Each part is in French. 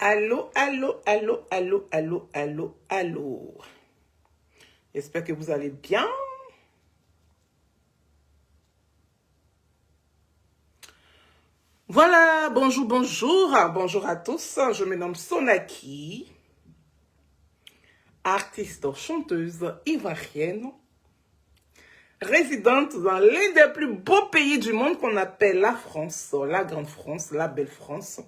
Allô, allô, allô, allô, allô, allô, allô. J'espère que vous allez bien. Voilà, bonjour, bonjour. Bonjour à tous. Je me nomme Sonaki, artiste chanteuse ivoirienne, résidente dans l'un des plus beaux pays du monde qu'on appelle la France, la grande France, la belle France.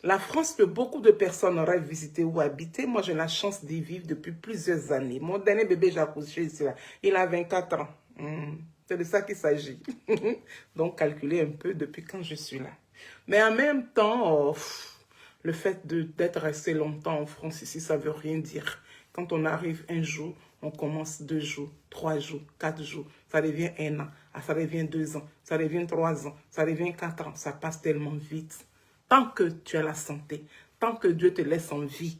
La France que beaucoup de personnes auraient visité ou habité, moi j'ai la chance d'y vivre depuis plusieurs années. Mon dernier bébé, j'ai accouché ici, là. Il a 24 ans. C'est de ça qu'il s'agit. Donc calculez un peu depuis quand je suis là. Mais en même temps, le fait d'être resté longtemps en France ici, ça ne veut rien dire. Quand on arrive un jour, on commence 2 jours, 3 jours, 4 jours, ça devient 1 an, ça devient 2 ans, ça devient 3 ans, ça devient 4 ans, ça passe tellement vite. Tant que tu as la santé, tant que Dieu te laisse en vie,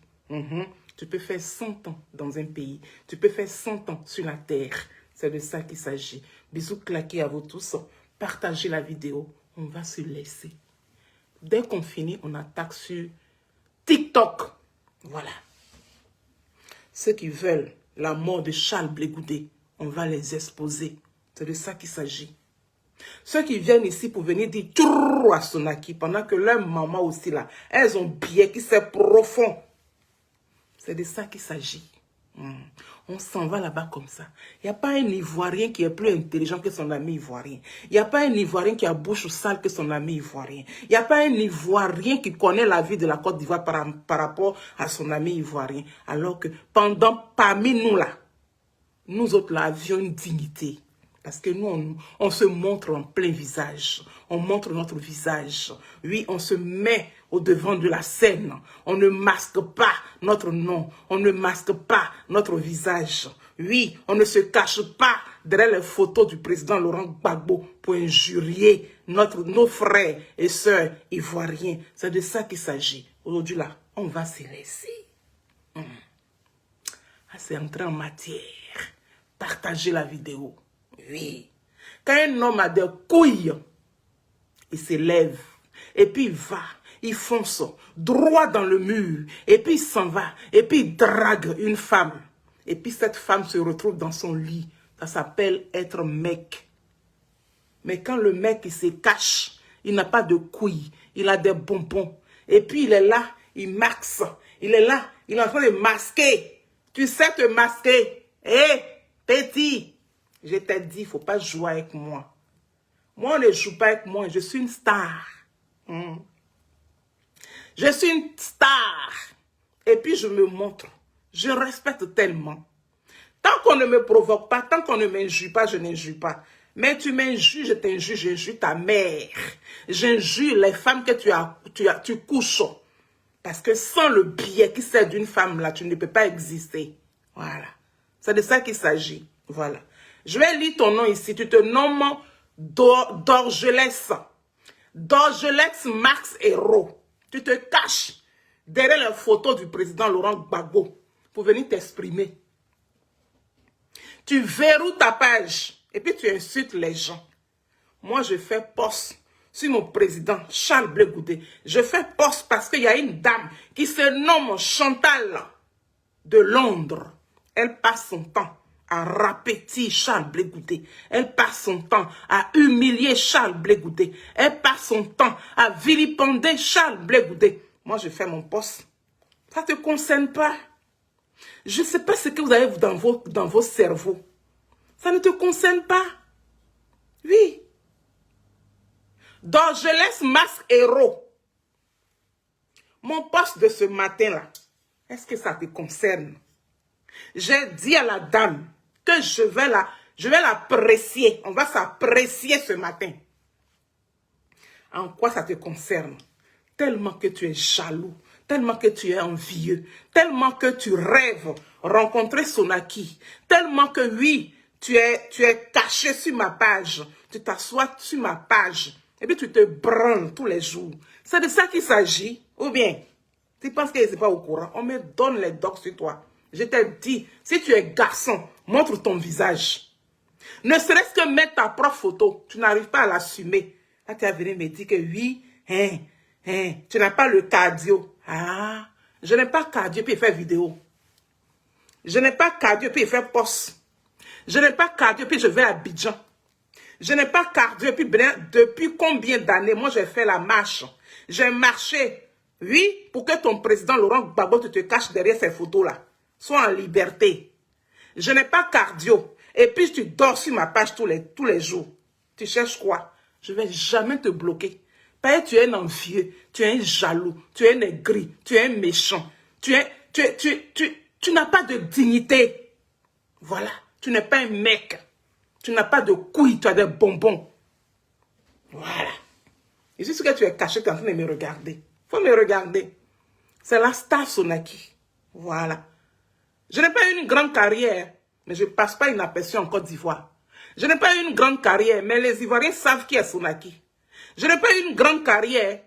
tu peux faire 100 ans dans un pays, tu peux faire 100 ans sur la terre. C'est de ça qu'il s'agit. Bisous claqués à vous tous. Partagez la vidéo. On va se laisser. Dès qu'on finit, on attaque sur TikTok. Voilà. Ceux qui veulent la mort de Charles Blé Goudé, on va les exposer. C'est de ça qu'il s'agit. Ceux qui viennent ici pour venir dire tchou à Sonaki, pendant que leur maman aussi là, elles ont biais qui c'est profond. C'est de ça qu'il s'agit. On s'en va là-bas comme ça. Il n'y a pas un Ivoirien qui est plus intelligent que son ami Ivoirien. Il n'y a pas un Ivoirien qui a bouche sale que son ami Ivoirien. Il n'y a pas un Ivoirien qui connaît la vie de la Côte d'Ivoire par rapport à son ami Ivoirien. Alors que parmi nous là, nous autres là avions une dignité. Parce que nous, on se montre en plein visage. On montre notre visage. Oui, on se met au devant de la scène. On ne masque pas notre nom. On ne masque pas notre visage. Oui, on ne se cache pas derrière les photos du président Laurent Gbagbo pour injurier nos frères et sœurs ivoiriens. C'est de ça qu'il s'agit. Aujourd'hui là, on va se laisser. C'est entrer en matière. Partagez la vidéo. Oui. Quand un homme a des couilles, il se lève. Et puis il va. Il fonce droit dans le mur. Et puis il s'en va. Et puis il drague une femme. Et puis cette femme se retrouve dans son lit. Ça s'appelle être mec. Mais quand le mec il se cache, il n'a pas de couilles. Il a des bonbons. Et puis il est là, il maxe. Il est là, il est en train de masquer. Tu sais te masquer. Hé, petit. Je t'ai dit, il ne faut pas jouer avec moi. Moi, on ne joue pas avec moi. Je suis une star. Je suis une star. Et puis, je me montre. Je respecte tellement. Tant qu'on ne me provoque pas, tant qu'on ne m'injure pas, je n'injure pas. Mais tu m'injures, je t'injure, j'injure ta mère. J'injure les femmes que tu couches. Parce que sans le biais qui sert d'une femme, là, tu ne peux pas exister. Voilà. C'est de ça qu'il s'agit. Voilà. Je vais lire ton nom ici. Tu te nommes Dorgelès. Dorgelès Max Héros. Tu te caches derrière la photo du président Laurent Gbagbo pour venir t'exprimer. Tu verrouilles ta page et puis tu insultes les gens. Moi, je fais poste sur mon président Charles Blé Goudé. Je fais poste parce qu'il y a une dame qui se nomme Chantal de Londres. Elle passe son temps à rapetir Charles Blé Goudé. Elle passe son temps à humilier Charles Blé Goudé. Elle passe son temps à vilipender Charles Blé Goudé. Moi, je fais mon poste. Ça ne te concerne pas. Je ne sais pas ce que vous avez dans vos cerveaux. Ça ne te concerne pas. Oui. Donc, je laisse Max Héros. Mon poste de ce matin-là, est-ce que ça te concerne? J'ai dit à la dame que je vais l'apprécier. On va s'apprécier ce matin. En quoi ça te concerne? Tellement que tu es jaloux, tellement que tu es envieux, tellement que tu rêves rencontrer Sonaki, tellement que oui, tu es caché sur ma page, tu t'assois sur ma page, et puis tu te branles tous les jours. C'est de ça qu'il s'agit, ou bien, tu penses que je ne suis pas au courant, on me donne les docs sur toi. Je t'ai dit, si tu es garçon, montre ton visage. Ne serait-ce que mettre ta propre photo, tu n'arrives pas à l'assumer. Là, tu es venu me dire que oui, tu n'as pas le cardio. Ah, je n'ai pas cardio puis faire vidéo. Je n'ai pas cardio puis faire post. Je n'ai pas cardio puis je vais à Abidjan. Je n'ai pas cardio puis depuis combien d'années, moi j'ai fait la marche. J'ai marché, oui, pour que ton président Laurent Gbagbo te cache derrière ces photos-là. Sois en liberté. Je n'ai pas cardio. Et puis tu dors sur ma page tous les jours. Tu cherches quoi? Je ne vais jamais te bloquer. Parce que tu es un envieux, tu es un jaloux, tu es un aigri, tu es un méchant. Tu n'as pas de dignité. Voilà. Tu n'es pas un mec. Tu n'as pas de couilles, tu as des bonbons. Voilà. Et c'est ce que tu es caché, tu es en train de me regarder. Il faut me regarder. C'est la star Sonaki. Voilà. Je n'ai pas eu une grande carrière, mais je ne passe pas inaperçu en Côte d'Ivoire. Je n'ai pas eu une grande carrière, mais les Ivoiriens savent qui est Sonaki. Je n'ai pas eu une grande carrière,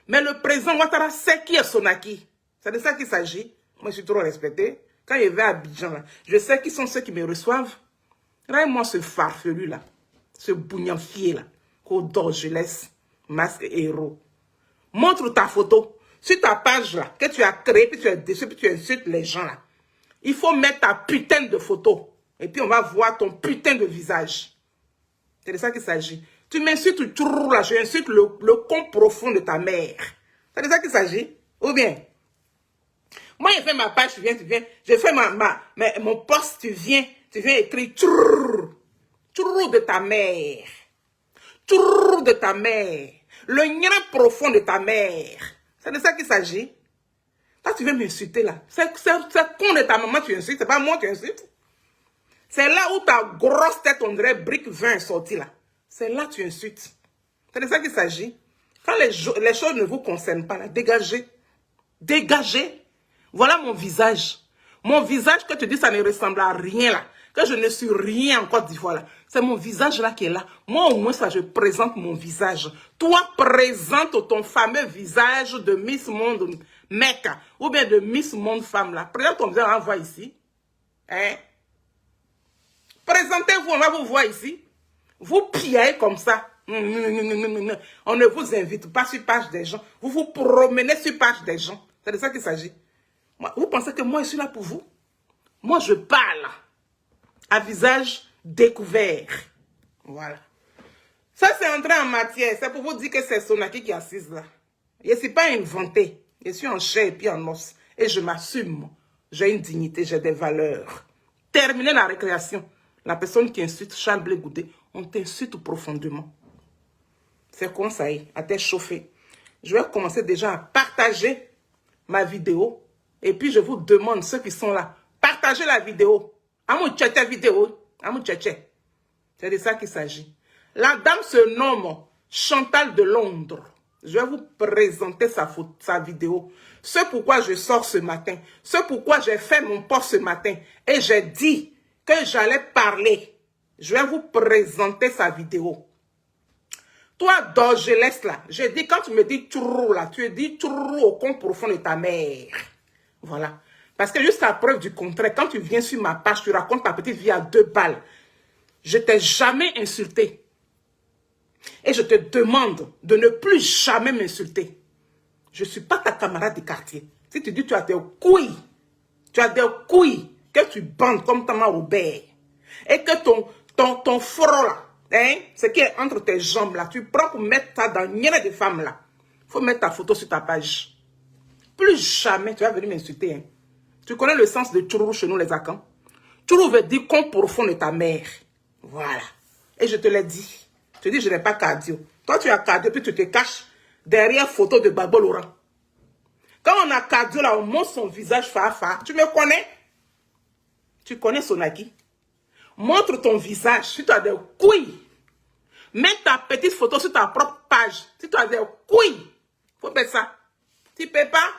mais le président Ouattara sait qui est Sonaki. C'est de ça qu'il s'agit. Moi, je suis trop respecté. Quand il va à Abidjan, là, je sais qui sont ceux qui me reçoivent. Regarde-moi ce farfelu là, ce bougnafier là, qu'au dos je laisse, masque héros. Montre ta photo sur ta page là, que tu as créée, puis tu es déçu, puis tu insultes les gens là. Il faut mettre ta putain de photo. Et puis on va voir ton putain de visage. C'est de ça qu'il s'agit. Tu m'insultes toujours là, je insulte le con profond de ta mère. C'est de ça qu'il s'agit. Ou bien, moi j'ai fait ma page, tu viens. J'ai fait mon post, tu viens écrire trrr de ta mère. Trrr de ta mère. Le nien profond de ta mère. C'est de ça qu'il s'agit. Toi, tu viens m'insulter là. C'est con de ta maman, tu insultes. C'est pas moi, tu insultes. C'est là où ta grosse tête, on dirait brique 20 est sortie là. C'est là que tu insultes. C'est de ça qu'il s'agit. Quand les choses ne vous concernent pas là, dégagez. Dégagez. Voilà mon visage. Mon visage que tu dis, ça ne ressemble à rien là. Que je ne suis rien en Côte d'Ivoire là. C'est mon visage là qui est là. Moi au moins ça, je présente mon visage. Toi, présente ton fameux visage de Miss Monde mec ou bien de Miss Monde femme là. Présente ton visage, on va voir ici. Hein? Présentez-vous, on va vous voir ici. Vous pillez comme ça. On ne vous invite pas sur page des gens. Vous vous promenez sur page des gens. C'est de ça qu'il s'agit. Vous pensez que moi, je suis là pour vous? Moi, je parle à visage découvert. Voilà. Ça, c'est entré en matière. C'est pour vous dire que c'est Sonaki qui est assise là. Je ne suis pas inventé. Je suis en chair et puis en os. Et je m'assume. J'ai une dignité, j'ai des valeurs. Terminez la récréation. La personne qui insulte Charles Blé Goudé, on t'insulte profondément. C'est comme ça, à t'échauffer. Je vais commencer déjà à partager ma vidéo. Et puis je vous demande, ceux qui sont là, partagez la vidéo. Amou tchétché vidéo. Amou tchétché. C'est de ça qu'il s'agit. La dame se nomme Chantal de Londres. Je vais vous présenter sa vidéo. C'est pourquoi je sors ce matin. C'est pourquoi j'ai fait mon post ce matin. Et j'ai dit que j'allais parler. Je vais vous présenter sa vidéo. Toi, Dorgelès, là, j'ai dit, quand tu me dis trou, là, tu dis trou au con profond de ta mère. Voilà. Parce que jusqu'à preuve du contraire, quand tu viens sur ma page, tu racontes ta petite vie à 2 balles. Je t'ai jamais insulté. Et je te demande de ne plus jamais m'insulter. Je ne suis pas ta camarade de quartier. Si tu dis que tu as des couilles, que tu bandes comme Thomas Robert, et que ton front là, hein, ce qui est entre tes jambes là, tu prends pour mettre ça dans une de femmes là. Il faut mettre ta photo sur ta page. Plus jamais tu vas venir m'insulter. Hein. Tu connais le sens de Tchourou chez nous les Akans? Tchourou veut dire con profond de ta mère. Voilà. Et je te l'ai dit. Tu dis je n'ai pas cardio. Toi tu as cardio puis tu te caches derrière photo de Gbagbo Laurent. Quand on a cardio là, on montre son visage fa. Tu me connais? Tu connais Sonaki? Montre ton visage si tu as des couilles. Mets ta petite photo sur ta propre page. Si tu as des couilles, faut mettre ça. Tu ne peux pas?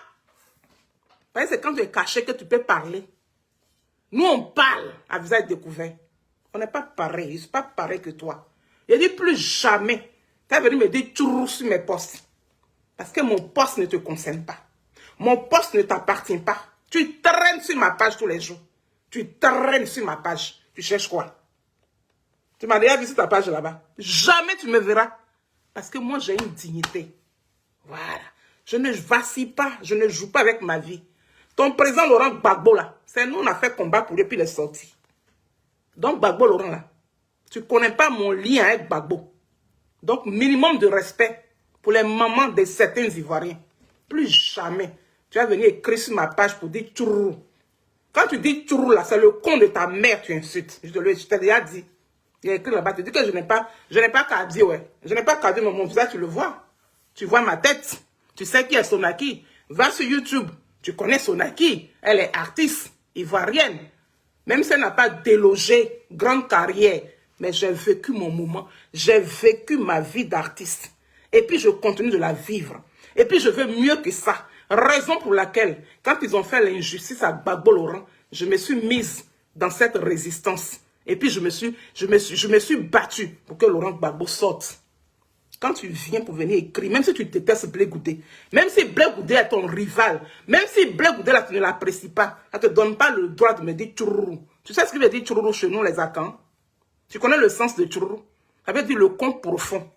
Parce que c'est quand tu es caché que tu peux parler. Nous, on parle à visage découvert. On n'est pas pareil. Je ne suis pas pareil que toi. Je dis plus jamais. Tu vas venir me dire toujours sur mes posts. Parce que mon poste ne te concerne pas. Mon poste ne t'appartient pas. Tu traînes sur ma page tous les jours. Tu traînes sur ma page. Tu cherches quoi? Tu m'as déjà vu sur ta page là-bas. Jamais tu me verras. Parce que moi, j'ai une dignité. Voilà. Je ne vacille pas, je ne joue pas avec ma vie. Ton président Laurent Gbagbo, là, c'est nous, on a fait combat pour lui, puis il est sorti. Donc, Gbagbo Laurent, là, tu ne connais pas mon lien avec Gbagbo. Donc, minimum de respect pour les mamans de certains Ivoiriens. Plus jamais, tu vas venir écrire sur ma page pour dire tchourou. Quand tu dis tchourou, là, c'est le con de ta mère, tu insultes. Je t'ai déjà dit. Il y a écrit là-bas, tu dis que je n'ai pas qu'à dire, ouais. Je n'ai pas qu'à dire, mais mon visage, tu le vois. Tu vois ma tête. Tu sais qui est Sonaki. Va sur YouTube. Tu connais Sonaki. Elle est artiste ivoirienne. Même si elle n'a pas délogé, grande carrière. Mais j'ai vécu mon moment. J'ai vécu ma vie d'artiste. Et puis, je continue de la vivre. Et puis, je veux mieux que ça. Raison pour laquelle, quand ils ont fait l'injustice à Gbagbo Laurent, je me suis mise dans cette résistance. Et puis, je me suis battue pour que Laurent Gbagbo sorte. Quand tu viens pour venir écrire, même si tu détestes Blé Goudé, même si Blé Goudé est ton rival, même si Blé Goudé, là, tu ne l'apprécies pas, ça ne te donne pas le droit de me dire tchourou. Tu sais ce qu'il veut dire tchourou chez nous, les Akans? Tu connais le sens de tchourou? Ça veut dire le con profond.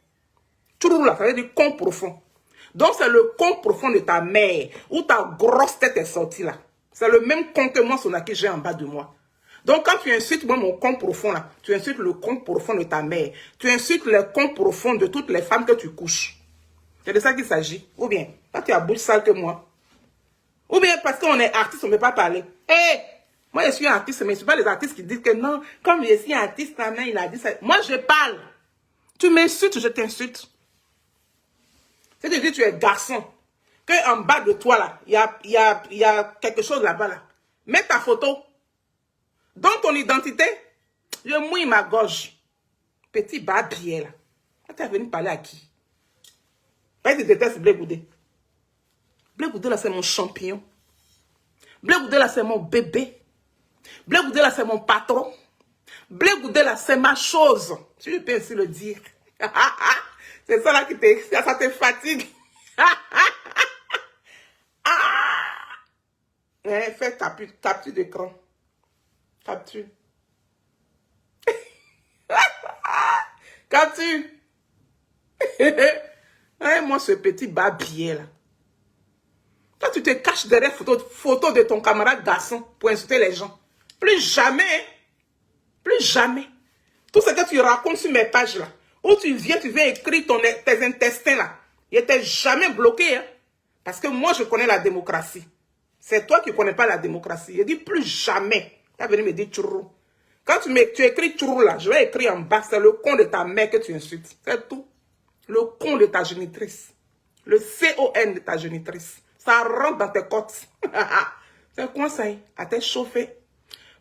Tchourou, là, ça veut dire con profond. Donc, c'est le con profond de ta mère, où ta grosse tête est sortie, là. C'est le même con que moi, Sonaki, j'ai en bas de moi. Donc, quand tu insultes moi, mon con profond, là, tu insultes le con profond de ta mère. Tu insultes le con profond de toutes les femmes que tu couches. C'est de ça qu'il s'agit. Ou bien, quand tu as bouche sale que moi. Ou bien, parce qu'on est artiste, on ne peut pas parler. Hé, moi, je suis artiste, mais ce ne sont pas les artistes qui disent que non, comme je suis artiste, ta main, il a dit ça. Moi, je parle. Tu m'insultes, je t'insulte. Si tu dis que tu es garçon, qu'en bas de toi, là, il y a quelque chose là-bas, là. Mets ta photo. Dans ton identité, je mouille ma gorge. Petit babier, là. Tu es venu parler à qui? Parce que tu détestes Blé Goudé. Blé Goudé, là, c'est mon champion. Blé Goudé, là, c'est mon bébé. Blé Goudé, là, c'est mon patron. Blé Goudé, là, c'est ma chose. Si je peux ainsi le dire. C'est ça, là, ça te fatigue. Fais capture d'écran. Capture. Capture. Moi, ce petit babier, là. Toi, tu te caches derrière photo de ton camarade garçon pour insulter les gens. Plus jamais. Hein? Plus jamais. Tout ce que tu racontes sur mes pages, là, où tu viens écrire tes intestins, là, il n'était jamais bloqué. Hein? Parce que moi, je connais la démocratie. C'est toi qui ne connais pas la démocratie. Je dis plus jamais. Tu vas venir me dire tchourou. Quand tu écris tchourou là, je vais écrire en bas, c'est le con de ta mère que tu insultes. C'est tout. Le con de ta génitrice. Le CON de ta génitrice. Ça rentre dans tes côtes. C'est quoi ça? À t'être chauffé.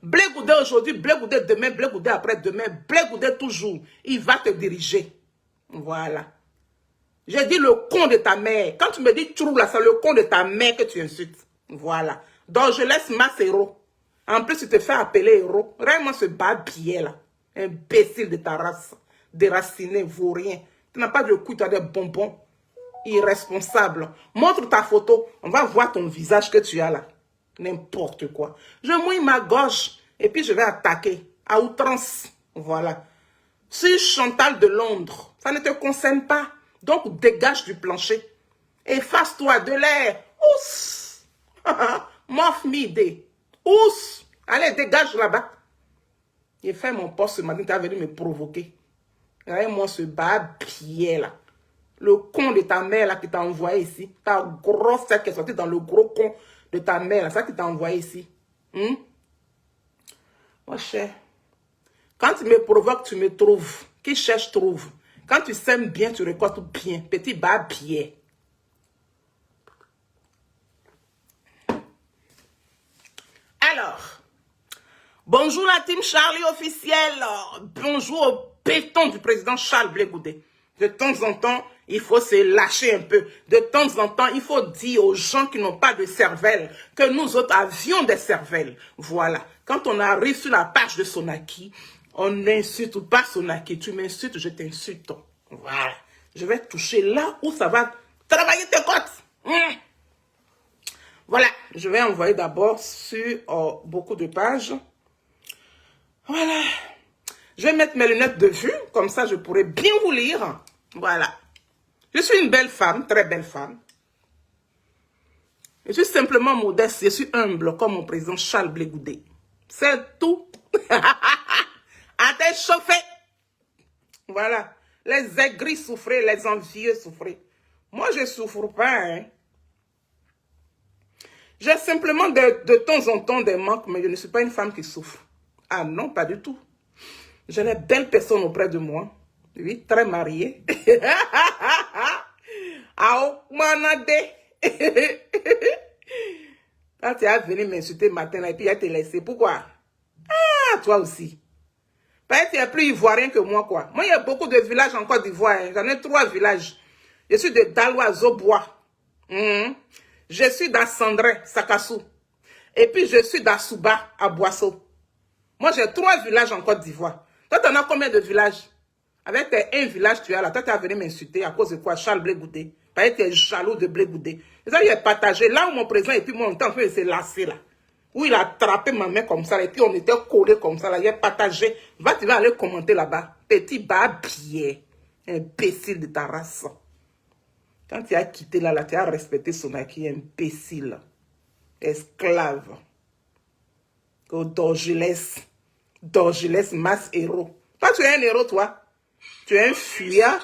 Blé Goudé aujourd'hui, Blé Goudé demain, Blé Goudé après-demain, Blé Goudé toujours. Il va te diriger. Voilà. J'ai dit le con de ta mère. Quand tu me dis tchourou là, c'est le con de ta mère que tu insultes. Voilà. Donc, je laisse Max héros. En plus, tu te fais appeler héros. Vraiment, ce babier là. Imbécile de ta race. Déraciné, vaurien. Tu n'as pas de couilles, tu as des bonbons. Irresponsable. Montre ta photo. On va voir ton visage que tu as là. N'importe quoi. Je mouille ma gorge. Et puis, je vais attaquer. À outrance. Voilà. Si Chantal de Londres, ça ne te concerne pas. Donc, dégage du plancher. Efface-toi de l'air. Ouss. Mof mide. Ouss. Allez, dégage là-bas. J'ai fait mon poste ce matin, tu as venu me provoquer. Regarde-moi ce babier là. Le con de ta mère là qui t'a envoyé ici. Ta grosse tête qui est sortie dans le gros con de ta mère là. C'est ça qui t'a envoyé ici. Mon cher. Quand tu me provoques, tu me trouves. Qui cherche, trouve. Quand tu sèmes bien, tu récoltes bien. Petit babier. Alors, bonjour la team Charlie officielle. Bonjour au béton du président Charles Blé Goudé. De temps en temps, il faut se lâcher un peu. De temps en temps, il faut dire aux gens qui n'ont pas de cervelle que nous autres avions des cervelles. Voilà. Quand on arrive sur la page de Sonaki, on n'insulte pas Sonaki. Tu m'insultes, je t'insulte. Voilà. Je vais toucher là où ça va travailler tes côtes. Voilà. Je vais envoyer d'abord sur beaucoup de pages. Voilà. Je vais mettre mes lunettes de vue. Comme ça, je pourrai bien vous lire. Voilà. Je suis une belle femme, très belle femme. Je suis simplement modeste, je suis humble comme mon président Charles Blé Goudé. C'est tout. À t'être chauffé. Voilà. Les aigris souffraient, les envieux souffraient. Moi, je ne souffre pas. Hein. J'ai simplement de temps en temps des manques, mais je ne suis pas une femme qui souffre. Ah non, pas du tout. J'ai des belles personnes auprès de moi. Oui, très mariées. Ah, quand tu es venu m'insulter matin et puis elle te laissé, pourquoi? Ah, toi aussi. Parce que tu es plus ivoirien que moi, quoi. Moi, il y a beaucoup de villages en Côte d'Ivoire. Hein. J'en ai 3 villages. Je suis de Daloa, Zobois. Je suis d'Assandrin, Sakassou. Et puis, je suis d'Assouba, à Boisseau. Moi, j'ai 3 villages en Côte d'Ivoire. Toi, tu en as combien de villages? Avec tes 1 village, tu as là. Toi, tu es venu m'insulter à cause de quoi? Charles Blé Goudé. Parce que tu es jaloux de Blé Goudé. Et ça, il est partagé. Là où mon président et puis moi, on était en train de se lasser, là. Où il a attrapé ma main comme ça, là, et puis on était collés comme ça, là. Il est partagé. Tu vas aller commenter là-bas. Petit babier. Imbécile de ta race. Quand tu as quitté là, tu as respecté son acquis, imbécile. Esclave. Dorgilès, masse héros. Toi, tu es un héros, toi. Tu es un fuyard.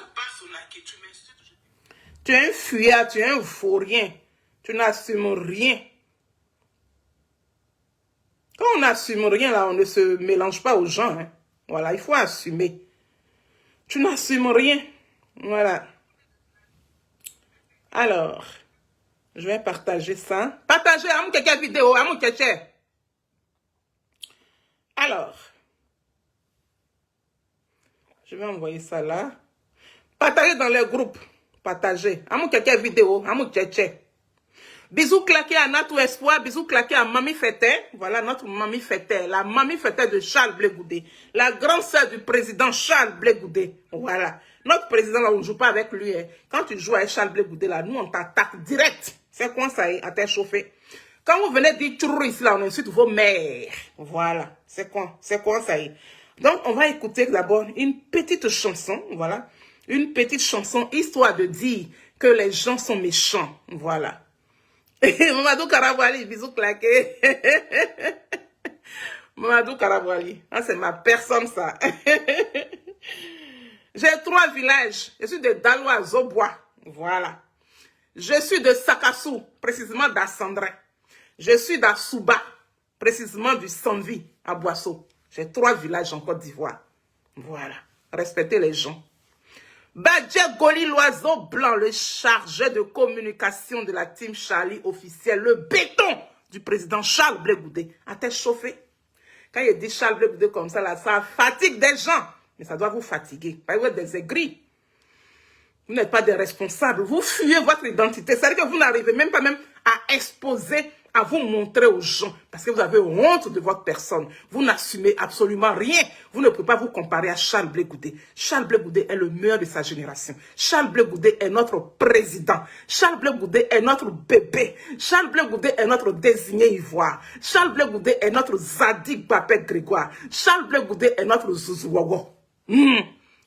Tu es un fuyard, tu es un vaurien. Tu n'assumes rien. Quand on n'assume rien, là, on ne se mélange pas aux gens. Hein. Voilà, il faut assumer. Tu n'assumes rien. Voilà. Alors, je vais partager ça. Partager à mon quelqu'un vidéo, à mon quelqu'un. Alors, je vais envoyer ça là. Partagez dans les groupes. Partagez. À mon quelqu'un vidéo, à mon quelqu'un. Bisous claqués à Natou Espoir, bisous claqués à Mamie Fété. Voilà notre Mamie Fété, la Mamie Fété de Charles Blé Goudé. La grande sœur du président Charles Blé Goudé. Voilà. Notre président, là, on ne joue pas avec lui. Hein. Quand tu joues avec Charles Blé Goudé, là, nous, on t'attaque direct. C'est quoi ça, à t'être chauffé? Quand vous venez dire tchourou ici, là, on insulte vos mères. Voilà. C'est quoi ça y est. Donc, on va écouter d'abord une petite chanson. Voilà. Une petite chanson, histoire de dire que les gens sont méchants. Voilà. Mamadou Karabouali, bisous claqués. Mamadou Karabouali. Ah, c'est ma personne, ça. J'ai 3 villages. Je suis de Daloa, Zobois. Voilà. Je suis de Sakassou, précisément d'Assandrin. Je suis d'Assouba, précisément du Sanvi, à Boisseau. J'ai 3 villages en Côte d'Ivoire. Voilà. Respectez les gens. Badja Goli, l'oiseau blanc, le chargé de communication de la team Charlie officielle, le béton du président Charles Blé Goudé. A t'être chauffé? Quand il dit Charles Blé Goudé comme ça, là, ça fatigue des gens. Mais ça doit vous fatiguer. Parce que vous êtes des aigris. Vous n'êtes pas des responsables. Vous fuyez votre identité. C'est-à-dire que vous n'arrivez même pas à exposer, à vous montrer aux gens. Parce que vous avez honte de votre personne. Vous n'assumez absolument rien. Vous ne pouvez pas vous comparer à Charles Blé Goudé. Charles Blé Goudé est le meilleur de sa génération. Charles Blé Goudé est notre président. Charles Blé Goudé est notre bébé. Charles Blé Goudé est notre désigné ivoire. Charles Blé Goudé est notre Zadig Babet Grégoire. Charles Blé Goudé est notre Zouzouago.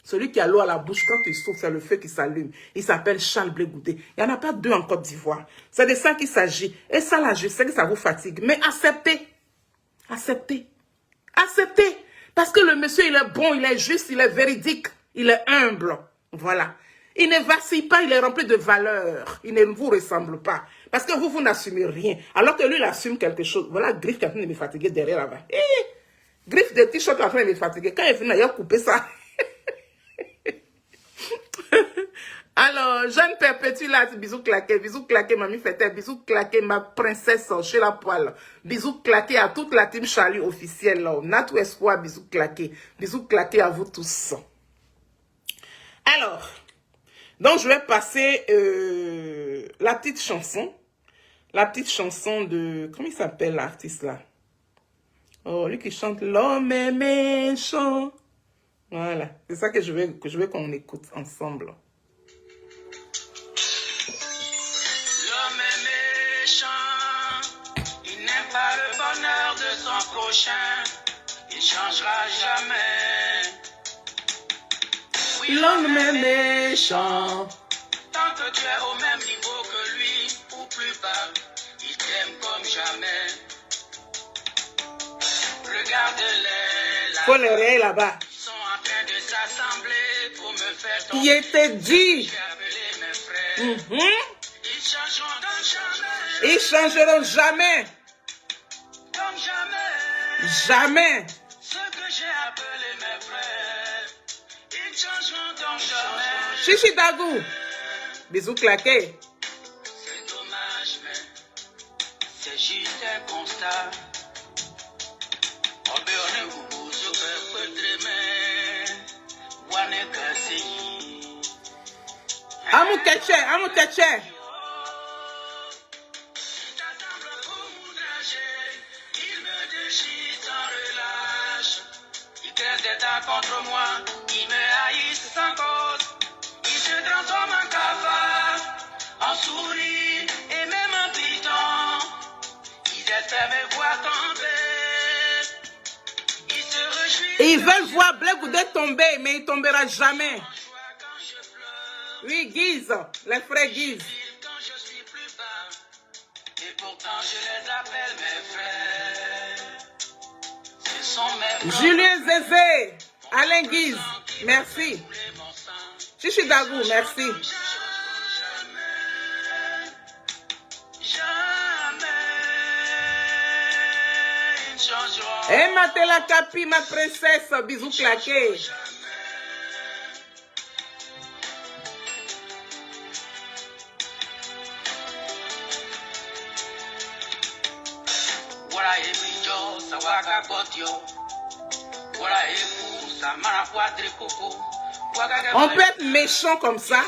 Celui qui a l'eau à la bouche, quand il souffle, c'est le feu qui s'allume. Il s'appelle Charles Blé Goudé. Il n'y en a pas 2 en Côte d'Ivoire. C'est de ça qu'il s'agit. Et ça, là, je sais que ça vous fatigue. Mais acceptez. Acceptez. Acceptez. Parce que le monsieur, il est bon, il est juste, il est véridique. Il est humble. Voilà. Il ne vacille pas, il est rempli de valeurs. Il ne vous ressemble pas. Parce que vous n'assumez rien. Alors que lui, il assume quelque chose. Voilà, Griffe qui est en train de me fatiguer derrière là-bas. Griffe de t-shirt est en train de me fatiguer. Quand il est venu, il a coupé ça. Alors, jeune perpétuelle, bisous claqués, mamie Fété, bisous claqués, ma princesse chez la poêle, bisous claqués à toute la team Charlie officielle, Natou Espoir, bisous claqués à vous tous. Alors, donc je vais passer la petite chanson de, comment il s'appelle l'artiste là? Oh, lui qui chante L'homme est méchant. Voilà, c'est ça que je veux qu'on écoute ensemble. L'homme est méchant, il n'aime pas le bonheur de son prochain, il changera jamais. Oui, l'homme est méchant. Tant que tu es au même niveau que lui, ou plus bas, ils t'aiment comme jamais. Regarde-les là. Faut les réveiller là-bas. Ils sont en train de s'assembler pour me faire tomber. Qui était dit. J'ai appelé mes frères. Ils changeront donc jamais. Ils changeront jamais. Comme jamais. Jamais. Ce que j'ai appelé mes frères. Ils changeront donc jamais. Chichi Dagou. Bisous claqués. C'est dommage, mais c'est juste un constat. Amou Ketche, Amou Ketche. Ils créent des tas contre moi, ils me haïssent sans cause. Ils se transforment en cafard, en souris et même en python. Ils espèrent me voir tomber. Ils se réjouissent. Ils veulent voir Blé Goudé tomber, mais il ne tombera jamais. Quand je pleure. Oui, Guise, les frères Guise. Quand je suis plus bas, et pourtant je les appelle mes frères. Ce sont mes frères. Julien Zézé, Alain Guise, merci. Couler mon sang. Chichi Dagou, merci. Jamais, jamais, ils ne changeront. Eh, Matela Capi, ma princesse, bisous claqués. Wala ebijo sawaka botio. Wala ebu samara quadri coco. On peut être méchant comme ça.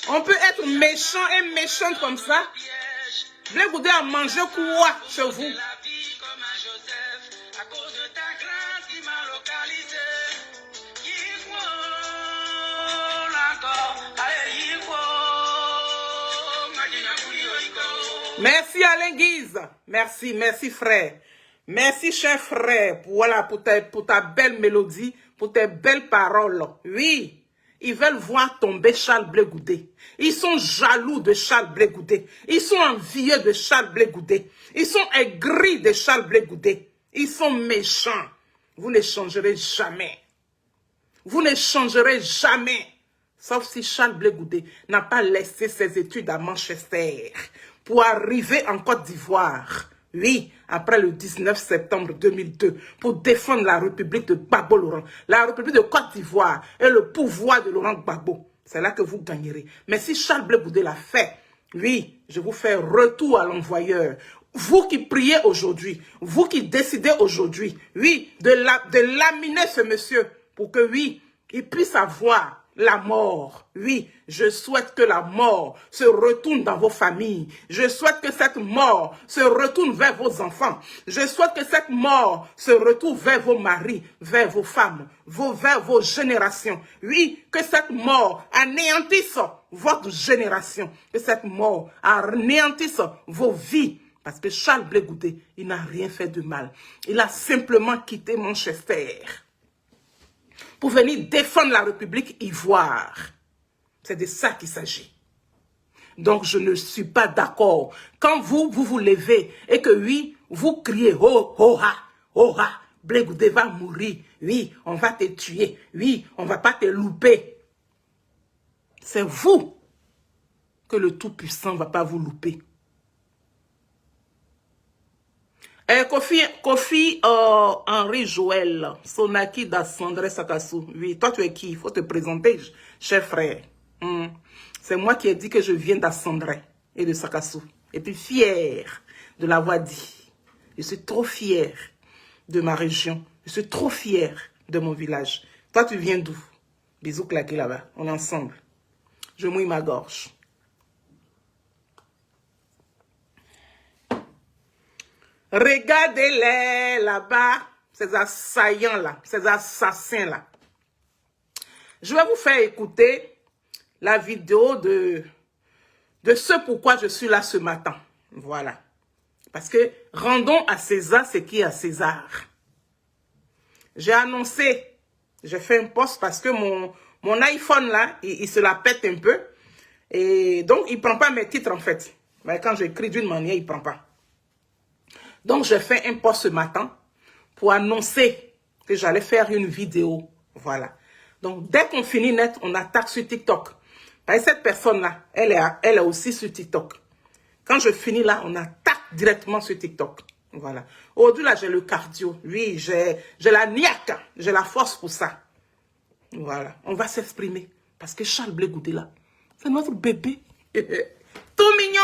On peut être méchant et méchante comme ça. Blé Goudé a mangé quoi chez vous? La vie comme un Joseph, à cause de ta grâce qui m'a localisé. Il faut encore, allez, il faut. Madina Koulioiko. Merci Alain Guise. Merci, merci frère. Merci cher frère voilà, pour ta belle mélodie, pour tes belles paroles. Oui, ils veulent voir tomber Charles Blé Goudé. Ils sont jaloux de Charles Blé Goudé. Ils sont envieux de Charles Blé Goudé. Ils sont aigris de Charles Blé Goudé. Ils sont méchants. Vous ne changerez jamais. Vous ne changerez jamais. Sauf si Charles Blé Goudé n'a pas laissé ses études à Manchester pour arriver en Côte d'Ivoire. Oui, après le 19 septembre 2002, pour défendre la République de Gbagbo Laurent, la République de Côte d'Ivoire et le pouvoir de Laurent Gbagbo. C'est là que vous gagnerez. Mais si Charles Blé Goudé l'a fait, oui, je vous fais retour à l'envoyeur. Vous qui priez aujourd'hui, vous qui décidez aujourd'hui, oui, de laminer ce monsieur pour que, oui, il puisse avoir la mort. Oui, je souhaite que la mort se retourne dans vos familles. Je souhaite que cette mort se retourne vers vos enfants. Je souhaite que cette mort se retourne vers vos maris, vers vos femmes, vers vos générations. Oui, que cette mort anéantisse votre génération. Que cette mort anéantisse vos vies. Parce que Charles Blé Goudé, il n'a rien fait de mal. Il a simplement quitté Manchester pour venir défendre la République Ivoire. C'est de ça qu'il s'agit. Donc, je ne suis pas d'accord. Quand vous levez et que oui, vous criez « Oh, oh, ha, oh, ha, Blé Goudé va mourir. Oui, on va te tuer. Oui, on ne va pas te louper. » C'est vous que le Tout-Puissant ne va pas vous louper. Kofi Henri Joël, Sonaki d'Assandre Sakassou. Oui, toi tu es qui? Il faut te présenter, cher frère. C'est moi qui ai dit que je viens d'Assandre et de Sakassou. Et puis fier de l'avoir dit. Je suis trop fier de ma région. Je suis trop fier de mon village. Toi tu viens d'où? Bisous claqués là-bas. On est ensemble. Je mouille ma gorge. Regardez-les là-bas, ces assaillants-là, ces assassins-là. Je vais vous faire écouter la vidéo de ce pourquoi je suis là ce matin. Voilà. Parce que rendons à César ce qui est à César. J'ai annoncé, j'ai fait un post parce que mon iPhone là, il se la pète un peu. Et donc, il ne prend pas mes titres en fait. Mais quand j'écris d'une manière, il ne prend pas. Donc, j'ai fait un post ce matin pour annoncer que j'allais faire une vidéo. Voilà. Donc, dès qu'on finit net, on attaque sur TikTok. Parce que cette personne-là, elle est aussi sur TikTok. Quand je finis là, on attaque directement sur TikTok. Voilà. Aujourd'hui, là, j'ai le cardio. Oui, j'ai la niaque. J'ai la force pour ça. Voilà. On va s'exprimer. Parce que Charles Blé Goudé, là, c'est notre bébé. Tout mignon.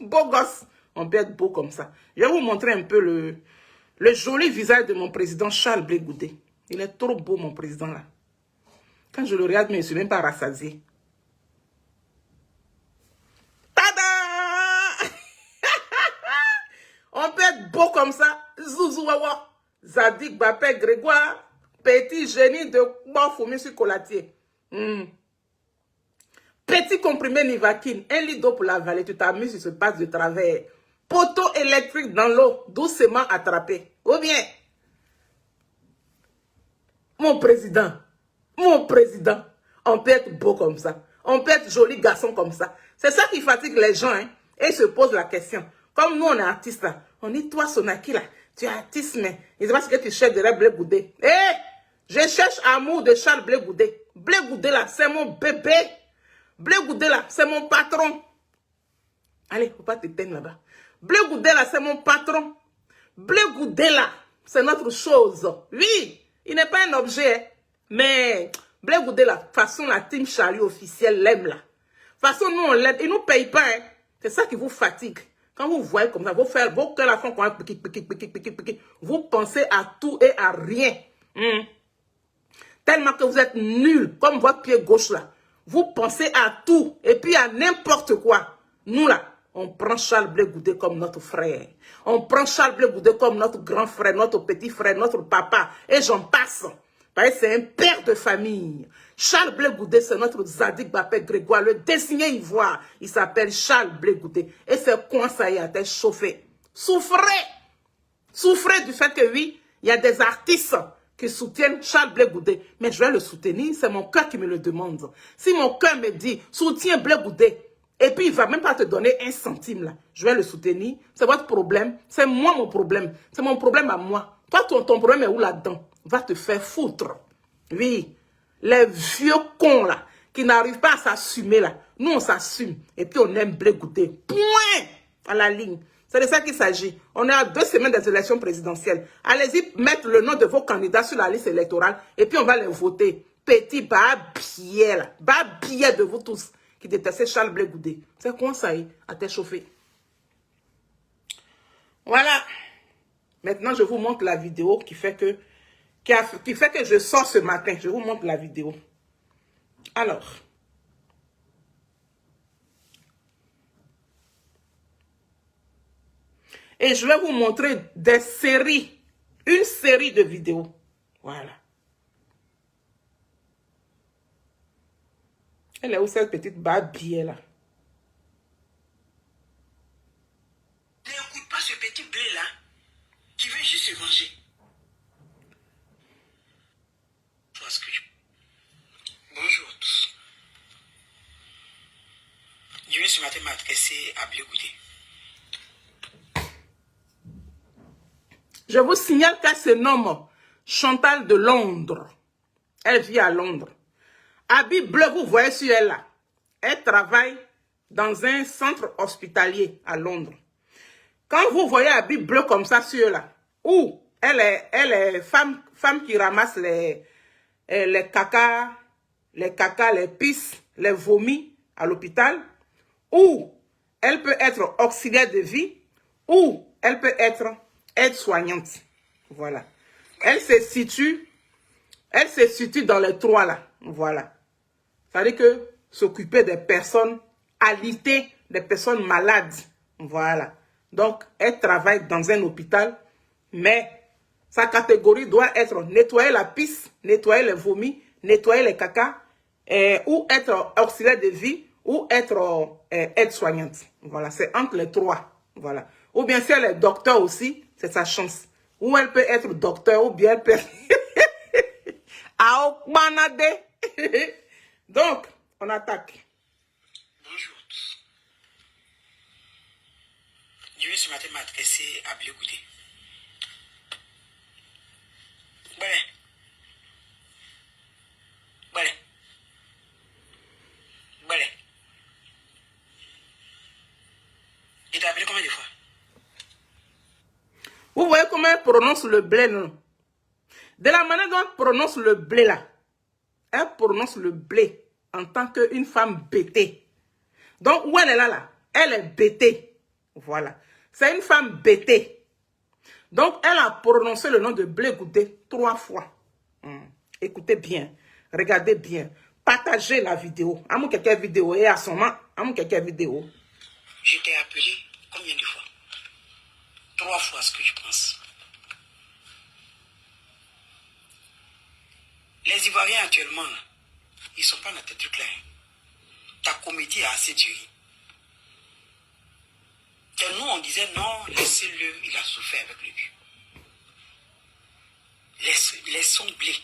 Beau gosse. On peut être beau comme ça. Je vais vous montrer un peu le joli visage de mon président Charles Blé Goudé. Il est trop beau, mon président, là. Quand je le regarde, mais je ne suis même pas rassasié. Tada! On peut être beau comme ça. Zouzouawa. Zadik Bapé Grégoire. Petit génie de Bafoumi sur Colatier. Petit comprimé Nivaquine. 1 litre d'eau pour la vallée. Tu t'amuses, il se passe de travers. Poteau électrique dans l'eau. Doucement attrapé. Ou bien, mon président, on peut être beau comme ça. On peut être joli garçon comme ça. C'est ça qui fatigue les gens. Hein? Et ils se posent la question. Comme nous, on est artistes là. On dit, toi, Sonaki là, tu es artiste, mais il ne sait pas ce que tu cherches derrière Blé Goudé. Eh, je cherche amour de Charles Blé Goudé. Blé Goudé là, c'est mon bébé. Blé Goudé là, c'est mon patron. Allez, faut pas t'éteindre là-bas. Blé Goudé là, c'est mon patron. Blé Goudé là, c'est notre chose. Oui, il n'est pas un objet. Hein? Mais Blé Goudé là, façon la team Charlie officielle l'aime là. Façon nous on l'aime, il nous paye pas. Hein? C'est ça qui vous fatigue. Quand vous voyez comme ça, vos cœurs la font quand vous pensez à tout et à rien. Tellement que vous êtes nuls, comme votre pied gauche là. Vous pensez à tout et puis à n'importe quoi. Nous là, on prend Charles Blé Goudé comme notre frère. On prend Charles Blé Goudé comme notre grand frère, notre petit frère, notre papa. Et j'en passe. Parce que c'est un père de famille. Charles Blé Goudé, c'est notre Zadik Bapé Grégoire, le désigné ivoire. Il s'appelle Charles Blé Goudé. Et c'est quoi ça y a été chauffé. Souffrez. Souffrez du fait que oui, il y a des artistes qui soutiennent Charles Blé Goudé. Mais je vais le soutenir, c'est mon cœur qui me le demande. Si mon cœur me dit, soutiens Blé Goudé, et puis il ne va même pas te donner 1 centime là, je vais le soutenir. C'est votre problème, c'est moi mon problème. C'est mon problème à moi. Toi, ton problème est où là-dedans? Va te faire foutre. Oui, les vieux cons là, qui n'arrivent pas à s'assumer là, nous on s'assume. Et puis on aime Blé Goudé. Point à la ligne. C'est de ça qu'il s'agit. On est à 2 semaines des élections présidentielles. Allez-y mettre le nom de vos candidats sur la liste électorale et puis on va les voter. Petit babier là, babier de vous tous qui détestez Charles Blé Goudé. C'est quoi ça y est, à t'échauffer. Voilà. Maintenant, je vous montre la vidéo qui fait que je sors ce matin. Je vous montre la vidéo. Alors. Et je vais vous montrer des séries. Une série de vidéos. Voilà. Elle est où cette petite babier là? N'écoute pas ce petit blé là qui veut juste se manger. Bonjour à tous. Je viens ce matin m'adresser à Blé Goudé. Je vous signale qu'elle se nomme Chantal de Londres. Elle vit à Londres. Habit bleu, vous voyez sur elle là. Elle travaille dans un centre hospitalier à Londres. Quand vous voyez habit bleu comme ça sur elle là, où elle est femme qui ramasse les caca, les pisses, les vomis à l'hôpital, ou elle peut être auxiliaire de vie, ou elle peut être aide-soignante. Voilà. Elle se situe dans les 3 là. Voilà. C'est-à-dire que s'occuper des personnes alitées, des personnes malades. Voilà. Donc, elle travaille dans un hôpital, mais sa catégorie doit être nettoyer la pisse, nettoyer les vomis, nettoyer les caca, ou être auxiliaire de vie, ou être aide-soignante. Voilà, c'est entre les 3. Voilà. Ou bien si elle est docteur aussi, c'est sa chance. Ou elle peut être docteur, ou bien elle peut... Donc, on attaque. Bonjour à tous. Je vais ce matin m'adresser à Blé Goudé. Voilà. Voilà. Voilà. Il t'a appelé combien de fois? Vous voyez comment elle prononce le blé, non? De la manière dont elle prononce le blé, là. Elle prononce le blé en tant qu'une femme bêtée. Donc, où elle est là, elle est bêtée. Voilà. C'est une femme bêtée. Donc, elle a prononcé le nom de Blé Goudé 3 fois. Écoutez bien. Regardez bien. Partagez la vidéo. Amou quelqu'un vidéo. Et à son moment, amou quelqu'un vidéo. Je t'ai appelé combien de fois? 3 fois ce que je pense. Les Ivoiriens actuellement, ils ne sont pas dans tes trucs là. Ta comédie a assez duré. Et nous, on disait non, laissez-le, il a souffert avec le but. Laissons Blé.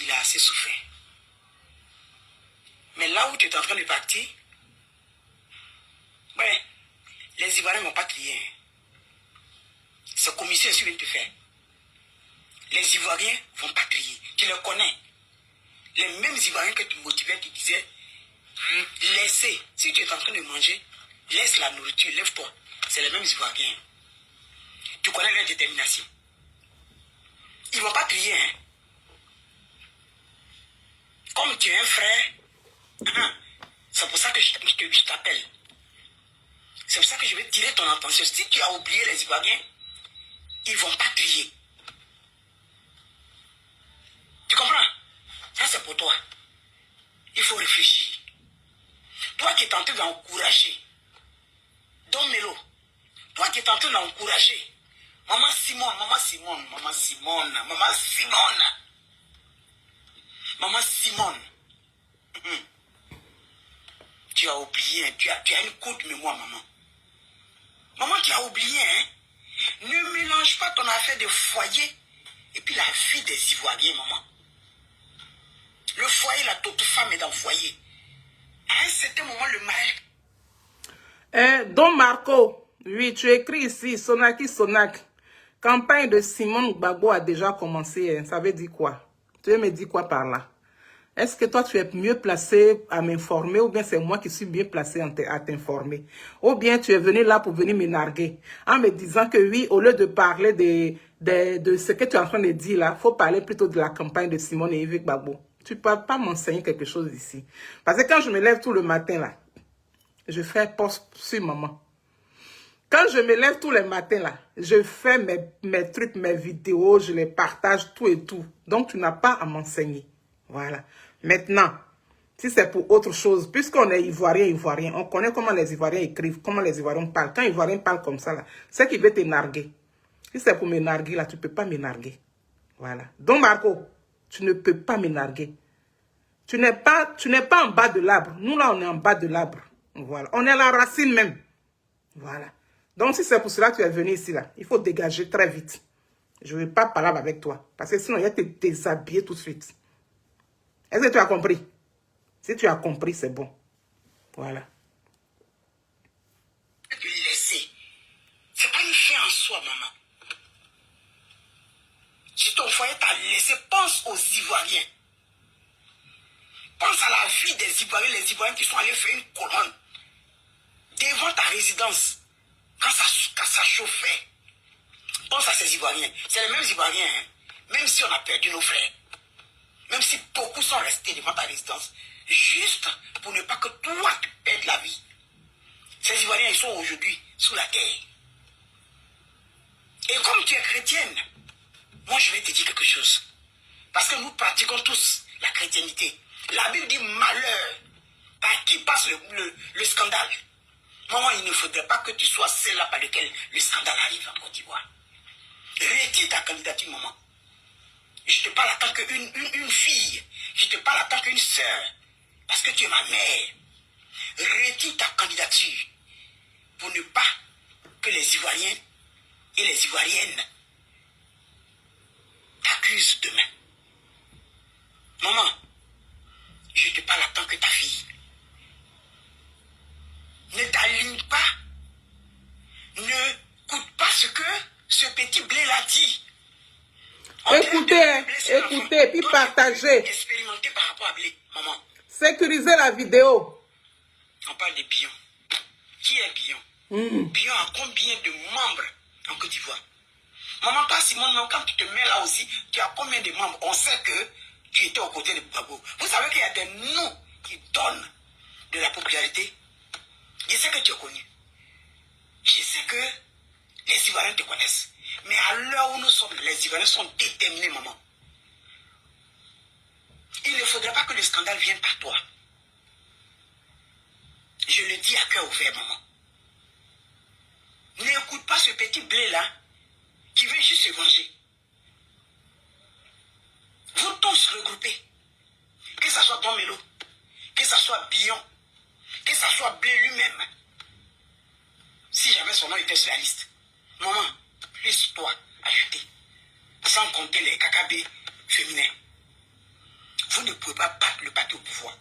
Il a assez souffert. Mais là où tu es en train de partir, ouais, les Ivoiriens ne vont pas crier. C'est commission sur de te faire. Les Ivoiriens ne vont pas crier. Tu les connais. Les mêmes Ivoiriens que tu motivais, tu disais, laissez. Si tu es en train de manger, laisse la nourriture, lève-toi. C'est les mêmes Ivoiriens. Tu connais leur détermination. Ils ne vont pas crier. Hein. Comme tu es un frère, c'est pour ça que je t'appelle. C'est pour ça que je vais tirer ton attention. Si tu as oublié les Ivoiriens, ils ne vont pas crier. Tu comprends? Ça, c'est pour toi. Il faut réfléchir. Toi qui es en train d'encourager, Don Melo, toi qui es en train d'encourager, Maman Simone, Maman Simone, Maman Simone, Maman Simone, Maman Simone, tu as oublié, tu as une courte mémoire, maman. Maman, tu as oublié, hein? Ne mélange pas ton affaire de foyer et puis la vie des Ivoiriens, maman. Le foyer, là, toute femme est dans le foyer. À un certain moment, le mari... Don Marco, oui, tu écris ici, Sonaki Sonak. Campagne de Simone Gbagbo a déjà commencé. Hein. Ça veut dire quoi? Tu veux me dire quoi par là? Est-ce que toi, tu es mieux placé à m'informer ou bien c'est moi qui suis mieux placé à t'informer? Ou bien tu es venu là pour venir me narguer en me disant que oui, au lieu de parler de ce que tu es en train de dire là, il faut parler plutôt de la campagne de Simone et Yves Gbagbo. Tu ne peux pas m'enseigner quelque chose ici. Parce que quand je me lève tout le matin là, je fais post sur maman. Quand je me lève tous les matins là, je fais mes trucs, mes vidéos, je les partage tout et tout. Donc tu n'as pas à m'enseigner. Voilà. Maintenant, si c'est pour autre chose, puisqu'on est Ivoirien, on connaît comment les Ivoiriens écrivent, comment les Ivoiriens parlent. Quand les Ivoiriens parlent comme ça, là, c'est qu'ils veulent te narguer. Si c'est pour me narguer, là, tu ne peux pas me narguer. Voilà. Donc, Marco, tu ne peux pas me narguer. Tu n'es pas en bas de l'arbre. Nous, là, on est en bas de l'arbre. Voilà. On est à la racine même. Voilà. Donc, si c'est pour cela que tu es venu ici, là, il faut dégager très vite. Je ne vais pas parler avec toi. Parce que sinon, il va te déshabiller tout de suite. Est-ce que tu as compris? Si tu as compris, c'est bon. Voilà. Laisser. C'est pas une fin en soi, maman. Si ton foyer t'a laissé, pense aux Ivoiriens. Pense à la vie des Ivoiriens, les Ivoiriens qui sont allés faire une colonne devant ta résidence quand ça chauffait. Pense à ces Ivoiriens. C'est les mêmes Ivoiriens, hein? Même si on a perdu nos frères. Même si beaucoup sont restés devant ta résidence, juste pour ne pas que toi tu perdes la vie. Ces Ivoiriens, ils sont aujourd'hui sous la terre. Et comme tu es chrétienne, moi je vais te dire quelque chose. Parce que nous pratiquons tous la chrétienté. La Bible dit malheur par qui passe le scandale. Maman, il ne faudrait pas que tu sois celle-là par laquelle le scandale arrive en Côte d'Ivoire. Retire ta candidature, maman. Je te parle en tant qu'une fille. Je te parle en tant qu'une sœur. Parce que tu es ma mère. Retire ta candidature. Pour ne pas que les Ivoiriens et les Ivoiriennes t'accusent demain. Maman, je te parle en tant que ta fille. Ne t'aligne pas petit blé-là dit. Écoutez, écoutez, puis partagez. Expérimentez par rapport à blé, maman. Sécurisez la vidéo. On parle de Bion. Qui est Bion? Bion a combien de membres en Côte d'Ivoire? Maman, toi, Simone, quand tu te mets là aussi, tu as combien de membres? On sait que tu étais aux côtés de Gbagbo. Vous savez qu'il y a des noms qui donnent de la popularité. Je sais que tu es connu. Je sais que les Ivoiriens te connaissent. Mais à l'heure où nous sommes, les Ivoiriens sont déterminés, maman. Il ne faudrait pas que le scandale vienne par toi. Je le dis à cœur ouvert, maman. N'écoute pas ce petit blé-là qui veut juste se venger. Vous tous regroupés, que ce soit Don Melo, que ce soit Bion, que ce soit Blé lui-même. Si jamais son nom était sur la liste, maman, plus toi, ajouté, sans compter les KKB féminins. Vous ne pouvez pas battre le parti au pouvoir.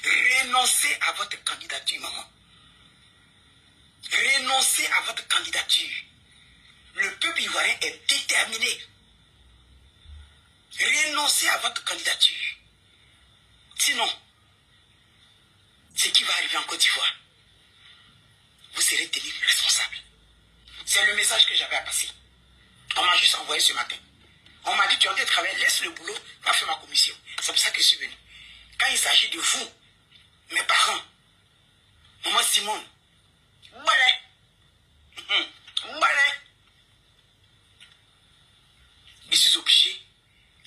Renoncez à votre candidature, maman. Renoncez à votre candidature. Le peuple ivoirien est déterminé. Renoncez à votre candidature. Sinon, ce qui va arriver en Côte d'Ivoire, vous serez tenus responsables. C'est le message que j'avais à passer. On m'a juste envoyé ce matin. On m'a dit, tu es en train de travailler, laisse le boulot, va faire ma commission. C'est pour ça que je suis venu. Quand il s'agit de vous, mes parents, maman Simone, je suis obligé,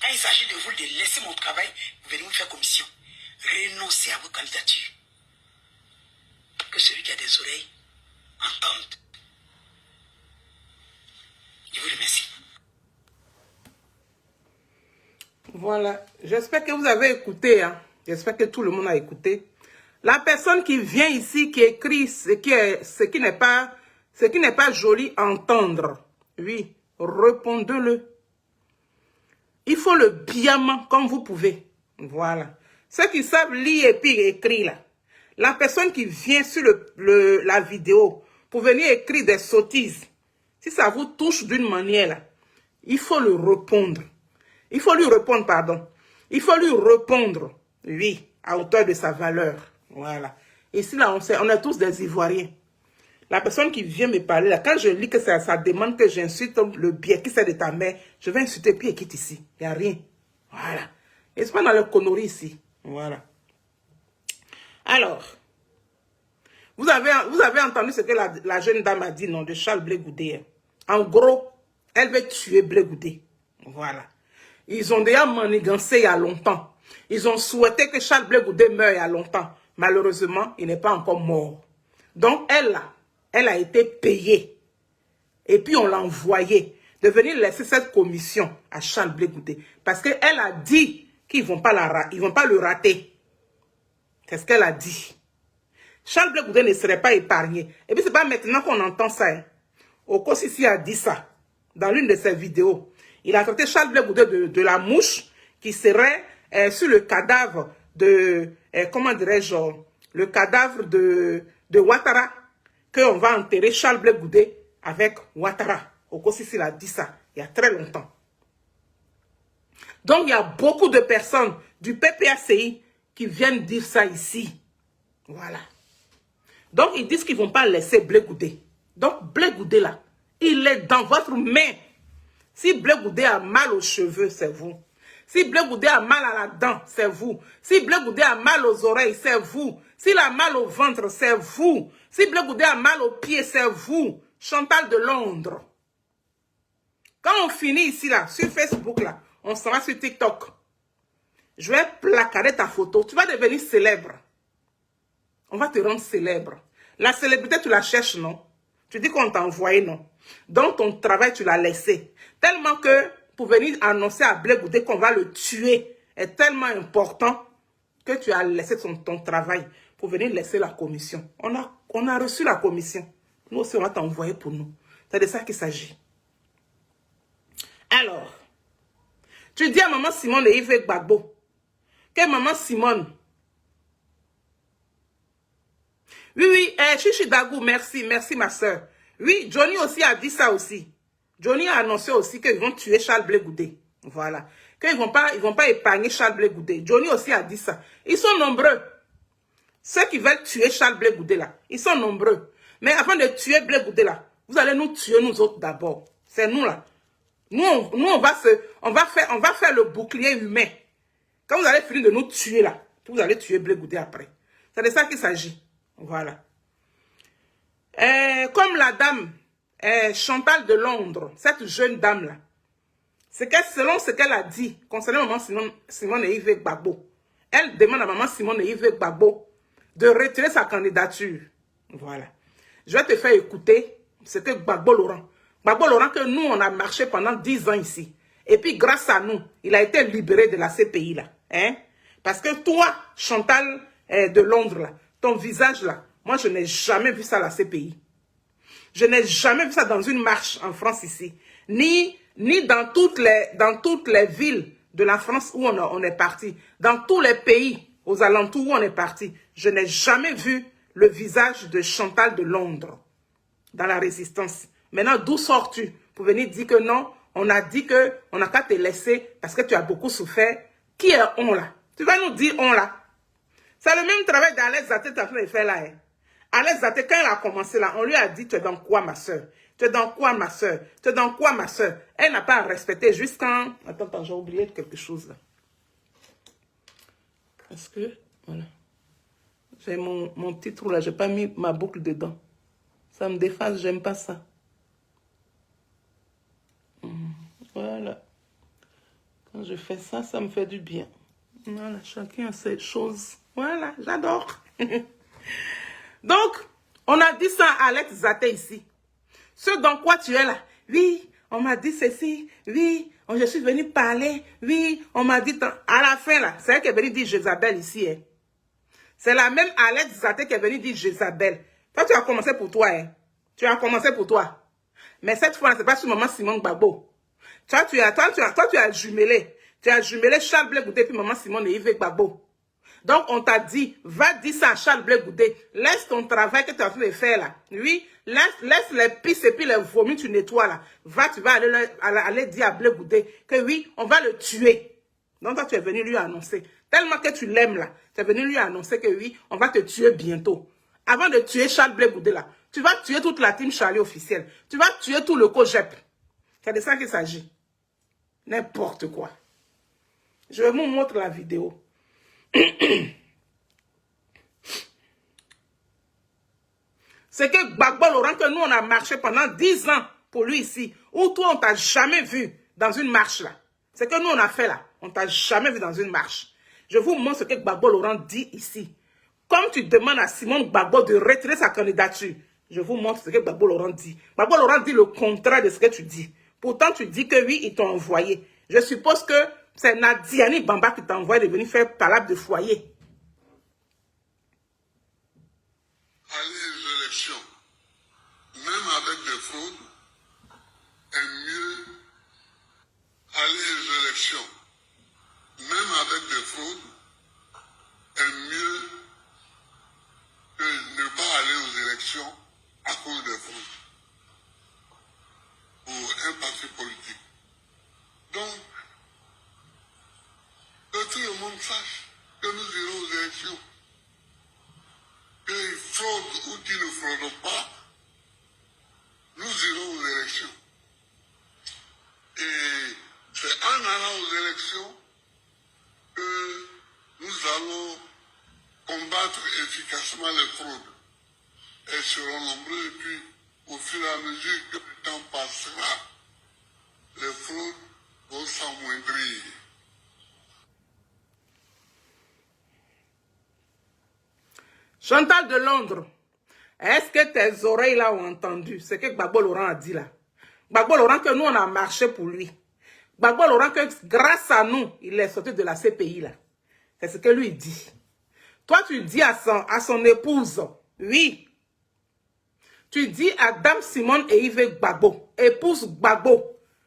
quand il s'agit de vous, de laisser mon travail, vous venez me faire commission. Renoncez à vos candidatures. Que celui qui a des oreilles entende. Je vous remercie. Voilà. J'espère que vous avez écouté. Hein. J'espère que tout le monde a écouté. La personne qui vient ici, qui écrit ce qui n'est pas joli à entendre. Oui, répondez-le. Il faut le biaiement comme vous pouvez. Voilà. Ceux qui savent lire et puis écrire là. La personne qui vient sur la vidéo pour venir écrire des sottises, si ça vous touche d'une manière là, il faut le répondre. Il faut lui répondre, pardon. Il faut lui répondre, oui, à hauteur de sa valeur. Voilà. Ici, là, on est tous des Ivoiriens. La personne qui vient me parler, là, quand je lis que ça demande que j'insulte le bien qui c'est de ta mère, je vais insulter puis il quitte ici. Il n'y a rien. Voilà. Et c'est pas dans le connerie ici. Voilà. Alors, vous avez entendu ce que la jeune dame a dit, non, de Charles Blé Goudé. En gros, elle veut tuer Blé Goudé. Voilà. Ils ont déjà manigancé il y a longtemps. Ils ont souhaité que Charles Blé Goudé meure il y a longtemps. Malheureusement, il n'est pas encore mort. Donc, elle a été payée. Et puis, on l'a envoyée de venir laisser cette commission à Charles Blé Goudé. Parce qu'elle a dit qu'ils ne vont pas le rater. C'est ce qu'elle a dit. Charles Blé Goudé ne serait pas épargné. Et puis, ce n'est pas maintenant qu'on entend ça. Hein. Oko Sisi a dit ça dans l'une de ses vidéos. Il a traité Charles Blé Goudé de la mouche qui serait sur le cadavre de, comment dirais-je, le cadavre de Ouattara, qu'on va enterrer Charles Blé Goudé avec Ouattara. Oko Sisi a dit ça il y a très longtemps. Donc, il y a beaucoup de personnes du PPACI qui viennent dire ça ici. Voilà. Donc, ils disent qu'ils ne vont pas laisser Blé Goudé. Donc, Blé Goudé, là, il est dans votre main. Si Blé Goudé a mal aux cheveux, c'est vous. Si Blé Goudé a mal à la dent, c'est vous. Si Blé Goudé a mal aux oreilles, c'est vous. S'il a mal au ventre, c'est vous. Si Blé Goudé a mal aux pieds, c'est vous. Chantal de Londres. Quand on finit ici, là, sur Facebook, là, on s'en va sur TikTok. Je vais placarder ta photo. Tu vas devenir célèbre. On va te rendre célèbre. La célébrité, tu la cherches, non? Tu dis qu'on t'a envoyé, non? Donc, ton travail, tu l'as laissé. Tellement que, pour venir annoncer à Blé Goudé qu'on va le tuer, est tellement important que tu as laissé ton travail pour venir laisser la commission. On a reçu la commission. Nous aussi, on va t'envoyer pour nous. C'est de ça qu'il s'agit. Alors, tu dis à maman Simone et Yves Gbagbo que maman Simone... Oui, Chichi Dagou, merci ma soeur. Oui, Johnny aussi a dit ça aussi. Johnny a annoncé aussi qu'ils vont tuer Charles Blé Goudé. Voilà. Qu'ils vont pas épargner Charles Blé Goudé. Johnny aussi a dit ça. Ils sont nombreux. Ceux qui veulent tuer Charles Blé Goudé là, ils sont nombreux. Mais avant de tuer Blé Goudé là, vous allez nous tuer nous autres d'abord. C'est nous là. Nous on va faire le bouclier humain. Quand vous allez finir de nous tuer là, vous allez tuer Blé Goudé après. C'est de ça qu'il s'agit. Voilà. Comme la dame Chantal de Londres, cette jeune dame là, selon ce qu'elle a dit concernant maman Simone et Yves Gbagbo, elle demande à maman Simone et Yves Gbagbo de retirer sa candidature. Voilà. Je vais te faire écouter ce que Gbagbo Laurent que nous on a marché pendant 10 ans ici. Et puis grâce à nous, il a été libéré de la CPI là. Hein? Parce que toi, Chantal de Londres là, ton visage là, moi je n'ai jamais vu ça à la CPI. Je n'ai jamais vu ça dans une marche en France ici. Ni dans toutes les villes de la France où on est parti. Dans tous les pays aux alentours où on est parti. Je n'ai jamais vu le visage de Chantal de Londres dans la résistance. Maintenant, d'où sors-tu pour venir dire que non, on a dit que on n'a qu'à te laisser parce que tu as beaucoup souffert. Qui est on là? Tu vas nous dire on là. C'est le même travail d'Alex Zaté que tu es en train de faire là. Hein. Alex Zaté, quand elle a commencé là, on lui a dit, tu es dans quoi ma soeur? Tu es dans quoi ma soeur? Tu es dans quoi ma soeur? Elle n'a pas respecté jusqu'en... Attends, j'ai oublié quelque chose là. Parce que, voilà. J'ai mon petit trou là, j'ai pas mis ma boucle dedans. Ça me déface, j'aime pas ça. Voilà. Quand je fais ça, ça me fait du bien. Voilà, chacun a ses choses. Voilà, j'adore. Donc, on a dit ça à Alex Zaté ici. Ce dans quoi tu es là. Oui, on m'a dit ceci. Oui, je suis venu parler. Oui, on m'a dit... À la fin, là, c'est elle qui est venue dire Jézabel ici. Hein. C'est la même Alex Zaté qui est venue dire Jézabel. Toi, tu as commencé pour toi. Hein. Tu as commencé pour toi. Mais cette fois, c'est pas sur maman Simone Gbagbo. Toi, tu as jumelé. Tu as jumelé Charles Blé Goudé puis maman Simone et Yves Gbagbo. Donc, on t'a dit, va dire ça à Charles Blé Goudé. Laisse ton travail que tu as en train de faire là. Oui, laisse les pisses et puis les vomis, tu nettoies là. Tu vas aller dire à Blé Goudé que oui, on va le tuer. Donc, toi, tu es venu lui annoncer. Tellement que tu l'aimes là. Tu es venu lui annoncer que oui, on va te tuer bientôt. Avant de tuer Charles Blé Goudé là, tu vas tuer toute la team Charlie officielle. Tu vas tuer tout le COJEP. C'est de ça qu'il s'agit. N'importe quoi. Je vous montre la vidéo. C'est que Gbagbo Laurent, que nous on a marché pendant 10 ans pour lui ici, où toi on t'a jamais vu dans une marche là. C'est que nous on a fait là, on t'a jamais vu dans une marche. Je vous montre ce que Gbagbo Laurent dit ici. Comme tu demandes à Simone Gbagbo de retirer sa candidature, je vous montre ce que Gbagbo Laurent dit. Gbagbo Laurent dit le contraire de ce que tu dis. Pourtant tu dis que oui, ils t'ont envoyé. Je suppose que c'est Nadiani Bamba qui t'a envoyé de venir faire palabre de foyer. Aller aux élections, même avec des fraudes, est mieux. Aller aux élections, même avec des fraudes, est mieux que ne pas aller aux élections à cause des fraudes pour un parti politique. Donc, que tout le monde sache que nous irons aux élections. Qu'ils fraudent ou qu'ils ne fraudent pas, nous irons aux élections. Et c'est en allant aux élections que nous allons combattre efficacement les fraudes. Elles seront nombreuses et puis au fur et à mesure que le temps passera, les fraudes vont s'amoindrir. Chantal de Londres, est-ce que tes oreilles là ont entendu ce que Gbagbo Laurent a dit là? Gbagbo Laurent que nous on a marché pour lui. Gbagbo Laurent que grâce à nous, il est sorti de la CPI là. C'est ce que lui dit. Toi tu dis à son épouse, oui. Tu dis à Dame Simone et Yves Gbagbo, épouse Gbagbo,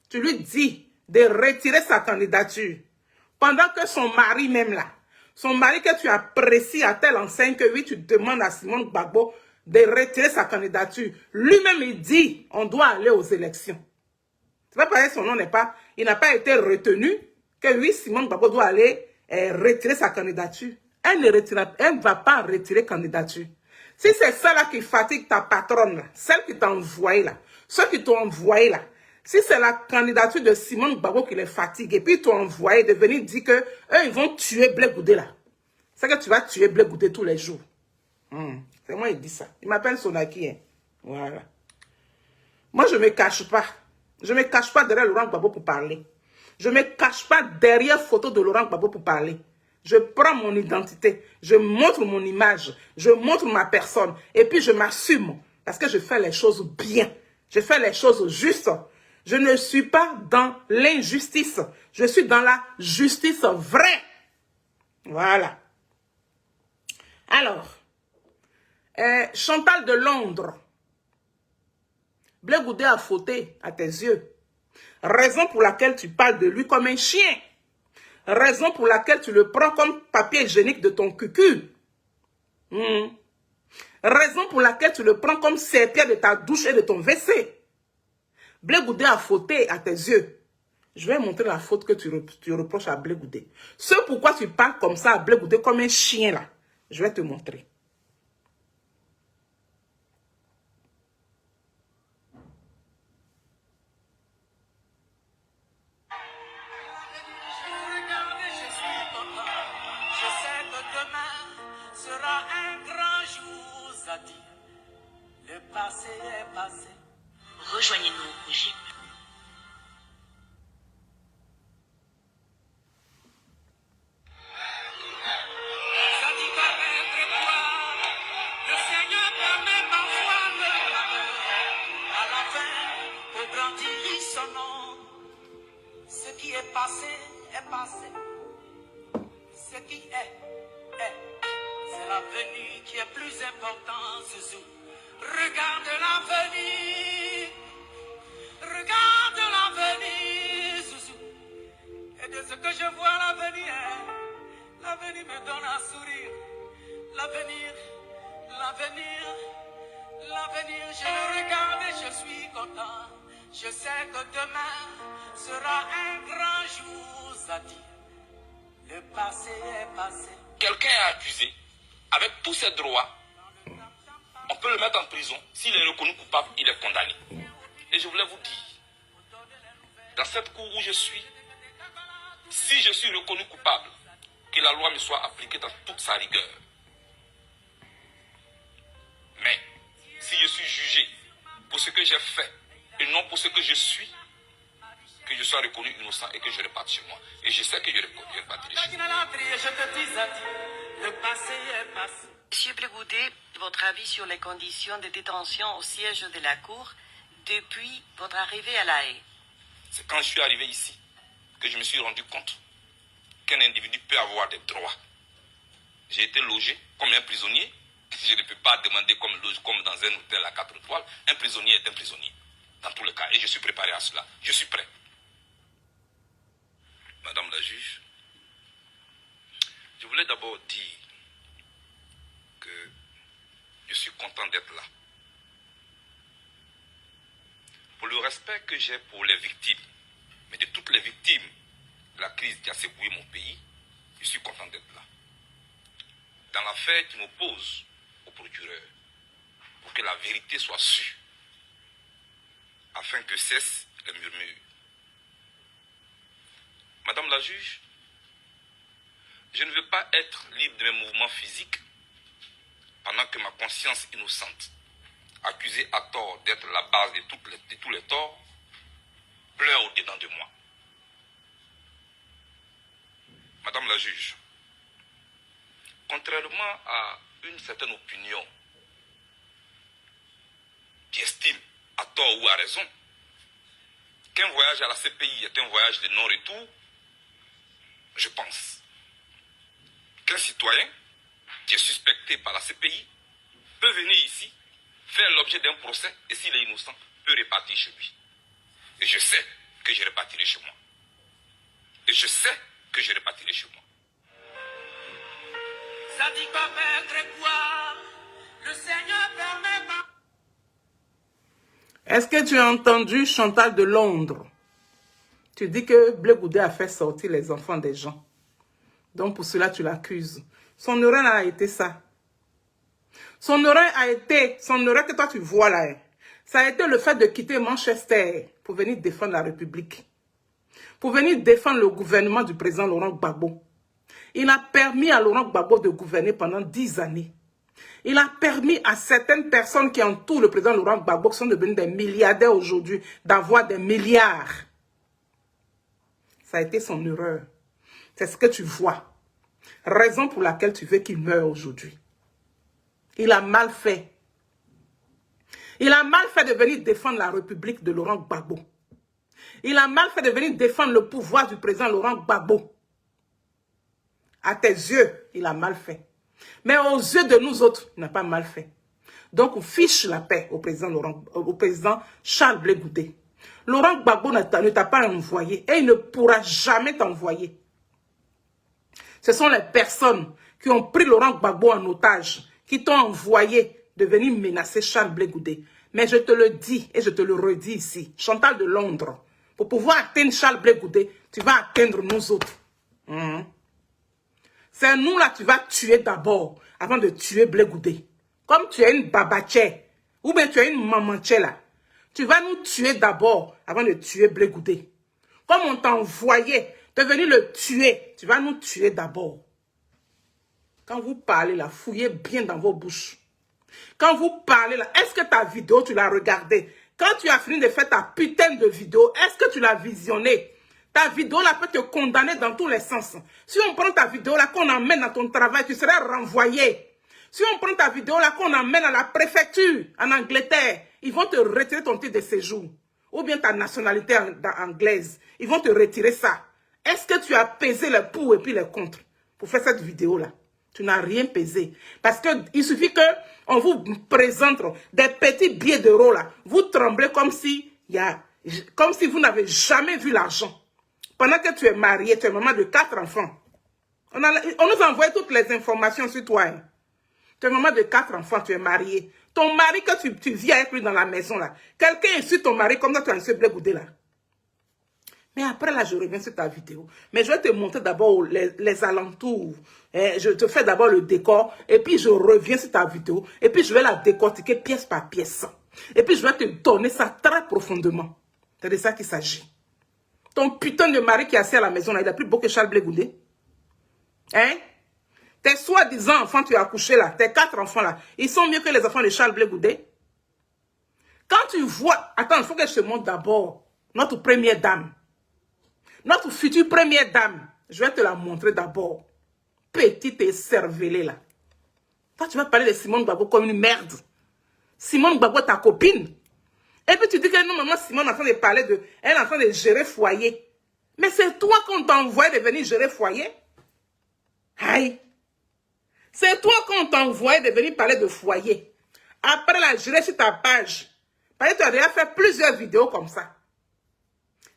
tu lui dis de retirer sa candidature. Pendant que son mari même là, son mari que tu apprécies à telle enseigne que oui, tu demandes à Simone Gbagbo de retirer sa candidature. Lui-même, il dit, on doit aller aux élections. C'est pas pareil, son nom n'est pas, il n'a pas été retenu, que oui, Simone Gbagbo doit aller retirer sa candidature. Elle ne va pas retirer candidature. Si c'est ça là qui fatigue ta patronne, là, celle qui t'a envoyé là, ceux qui t'ont envoyé là, si c'est la candidature de Simone Gbagbo qui les fatigue, et puis ils t'ont envoyé de venir dire que eux, ils vont tuer Blé Goudé là. C'est que tu vas tuer Blé Goudé tous les jours. C'est moi qui dis ça. Il m'appelle Sonaki. Hein. Voilà. Moi, je ne me cache pas. Je ne me cache pas derrière Laurent Gbagbo pour parler. Je ne me cache pas derrière photo de Laurent Gbagbo pour parler. Je prends mon identité. Je montre mon image. Je montre ma personne. Et puis, je m'assume. Parce que je fais les choses bien. Je fais les choses justes. Je ne suis pas dans l'injustice. Je suis dans la justice vraie. Voilà. Alors, Chantal de Londres. Blé Goudé a fauté à tes yeux. Raison pour laquelle tu parles de lui comme un chien. Raison pour laquelle tu le prends comme papier hygiénique de ton cucu. Raison pour laquelle tu le prends comme serpillère de ta douche et de ton WC. Blé Goudé a fauté à tes yeux. Je vais montrer la faute que tu reproches à Blé Goudé. Ce pourquoi tu parles comme ça à Blé Goudé comme un chien là. Je vais te montrer. Le passé est passé. Rejoignez-nous au gym. Ça dit qu'avec toi, le Seigneur permet parfois le malheur. À la fin, pour grandir son nom, ce qui est passé est passé. Ce qui est. C'est l'avenir qui est plus important, Zouzou. Regarde l'avenir. Regarde l'avenir, Zouzou. Et de ce que je vois l'avenir, l'avenir me donne un sourire. L'avenir, je le regarde et je suis content. Je sais que demain sera un grand jour, Zadi. Le passé est passé. Quelqu'un est accusé, avec tous ses droits, on peut le mettre en prison. S'il est reconnu coupable, il est condamné. Et je voulais vous dire, dans cette cour où je suis, si je suis reconnu coupable, que la loi me soit appliquée dans toute sa rigueur. Mais, si je suis jugé pour ce que j'ai fait, et non pour ce que je suis, que je sois reconnu innocent et que je reparte chez moi. Et je sais que je repartirai chez moi. Le passé est passé. Monsieur Blé Goudé, votre avis sur les conditions de détention au siège de la Cour depuis votre arrivée à La Haye? C'est quand je suis arrivé ici que je me suis rendu compte qu'un individu peut avoir des droits. J'ai été logé comme un prisonnier. Je ne peux pas demander comme dans un hôtel à 4 étoiles. Un prisonnier est un prisonnier. Dans tous les cas. Et je suis préparé à cela. Je suis prêt. Madame la juge, je voulais d'abord dire que je suis content d'être là. Pour le respect que j'ai pour les victimes, mais de toutes les victimes de la crise qui a secoué mon pays, je suis content d'être là. Dans l'affaire qui m'oppose au procureur, pour que la vérité soit sue, afin que cessent les murmures. Madame la juge, je ne veux pas être libre de mes mouvements physiques pendant que ma conscience innocente, accusée à tort d'être la base de tous les torts, pleure au-dedans de moi. Madame la juge, contrairement à une certaine opinion qui estime, à tort ou à raison, qu'un voyage à la CPI est un voyage de non-retour, je pense qu'un citoyen qui est suspecté par la CPI peut venir ici, faire l'objet d'un procès et s'il est innocent, peut repartir chez lui. Et je sais que je repartirai chez moi. Et je sais que je repartirai chez moi. Ça dit qu'à perdre quoi, le Seigneur permet pas. Est-ce que tu as entendu Chantal de Londres? Tu dis que Blé Goudé a fait sortir les enfants des gens. Donc pour cela, tu l'accuses. Son erreur a été ça. Son erreur que toi tu vois là, ça a été le fait de quitter Manchester pour venir défendre la République. Pour venir défendre le gouvernement du président Laurent Gbagbo. Il a permis à Laurent Gbagbo de gouverner pendant 10 années. Il a permis à certaines personnes qui entourent le président Laurent Gbagbo, qui sont devenus des milliardaires aujourd'hui, d'avoir des milliards. Ça a été son erreur. C'est ce que tu vois. Raison pour laquelle tu veux qu'il meure aujourd'hui. Il a mal fait. Il a mal fait de venir défendre la République de Laurent Gbagbo. Il a mal fait de venir défendre le pouvoir du président Laurent Gbagbo. À tes yeux, il a mal fait. Mais aux yeux de nous autres, il n'a pas mal fait. Donc, on fiche la paix au président Charles Blé Goudé. Laurent Gbagbo ne t'a pas envoyé et il ne pourra jamais t'envoyer. Ce sont les personnes qui ont pris Laurent Gbagbo en otage, qui t'ont envoyé de venir menacer Charles Blé Goudé. Mais je te le dis et je te le redis ici, Chantal de Londres, pour pouvoir atteindre Charles Blé Goudé, tu vas atteindre nous autres. C'est nous là, tu vas tuer d'abord, avant de tuer Blé Goudé. Comme tu es une babaché, ou bien tu es une mamanché là. Tu vas nous tuer d'abord, avant de tuer Blé Goudé. Comme on t'a envoyé de venir le tuer, tu vas nous tuer d'abord. Quand vous parlez là, fouillez bien dans vos bouches. Quand vous parlez là, est-ce que ta vidéo, tu l'as regardée? Quand tu as fini de faire ta putain de vidéo, est-ce que tu l'as visionnée? Ta vidéo là peut te condamner dans tous les sens. Si on prend ta vidéo là, qu'on emmène dans ton travail, tu seras renvoyé. Si on prend ta vidéo là, qu'on emmène à la préfecture en Angleterre, ils vont te retirer ton titre de séjour. Ou bien ta nationalité anglaise. Ils vont te retirer ça. Est-ce que tu as pesé les pour et puis les contre pour faire cette vidéo là? Tu n'as rien pesé. Parce qu'il suffit qu'on vous présente des petits billets d'euros là. Vous tremblez comme si vous n'avez jamais vu l'argent. Pendant que tu es marié, tu es maman de 4 enfants. On nous a envoyé toutes les informations sur toi. Hein. Tu es maman de 4 enfants, tu es marié. Ton mari, que tu vis avec lui dans la maison là. Quelqu'un insulte ton mari comme ça, tu as insulté Blé Goudé là. Mais après là, je reviens sur ta vidéo. Mais je vais te montrer d'abord les alentours. Je te fais d'abord le décor. Et puis je reviens sur ta vidéo. Et puis je vais la décortiquer pièce par pièce. Et puis je vais te donner ça très profondément. C'est de ça qu'il s'agit. Ton putain de mari qui est assis à la maison là, il a plus beau que Charles Blé Goudé. Hein? Tes soi-disant enfants, tu as accouché là. Tes 4 enfants là. Ils sont mieux que les enfants de Charles Blé Goudé. Quand tu vois... Attends, il faut que je te montre d'abord notre première dame. Notre future première dame, je vais te la montrer d'abord. Petite et cervelée là. Toi, tu vas parler de Simone Gbagbo comme une merde. Simone Gbagbo, ta copine. Et puis tu dis que non, maman, Simone est en train de parler de... Elle est en train de gérer foyer. Mais c'est toi qu'on t'a envoyé de venir gérer foyer. Aïe. C'est toi qu'on t'a envoyé de venir parler de foyer. Après la gérer sur ta page. Parce que tu as déjà fait plusieurs vidéos comme ça.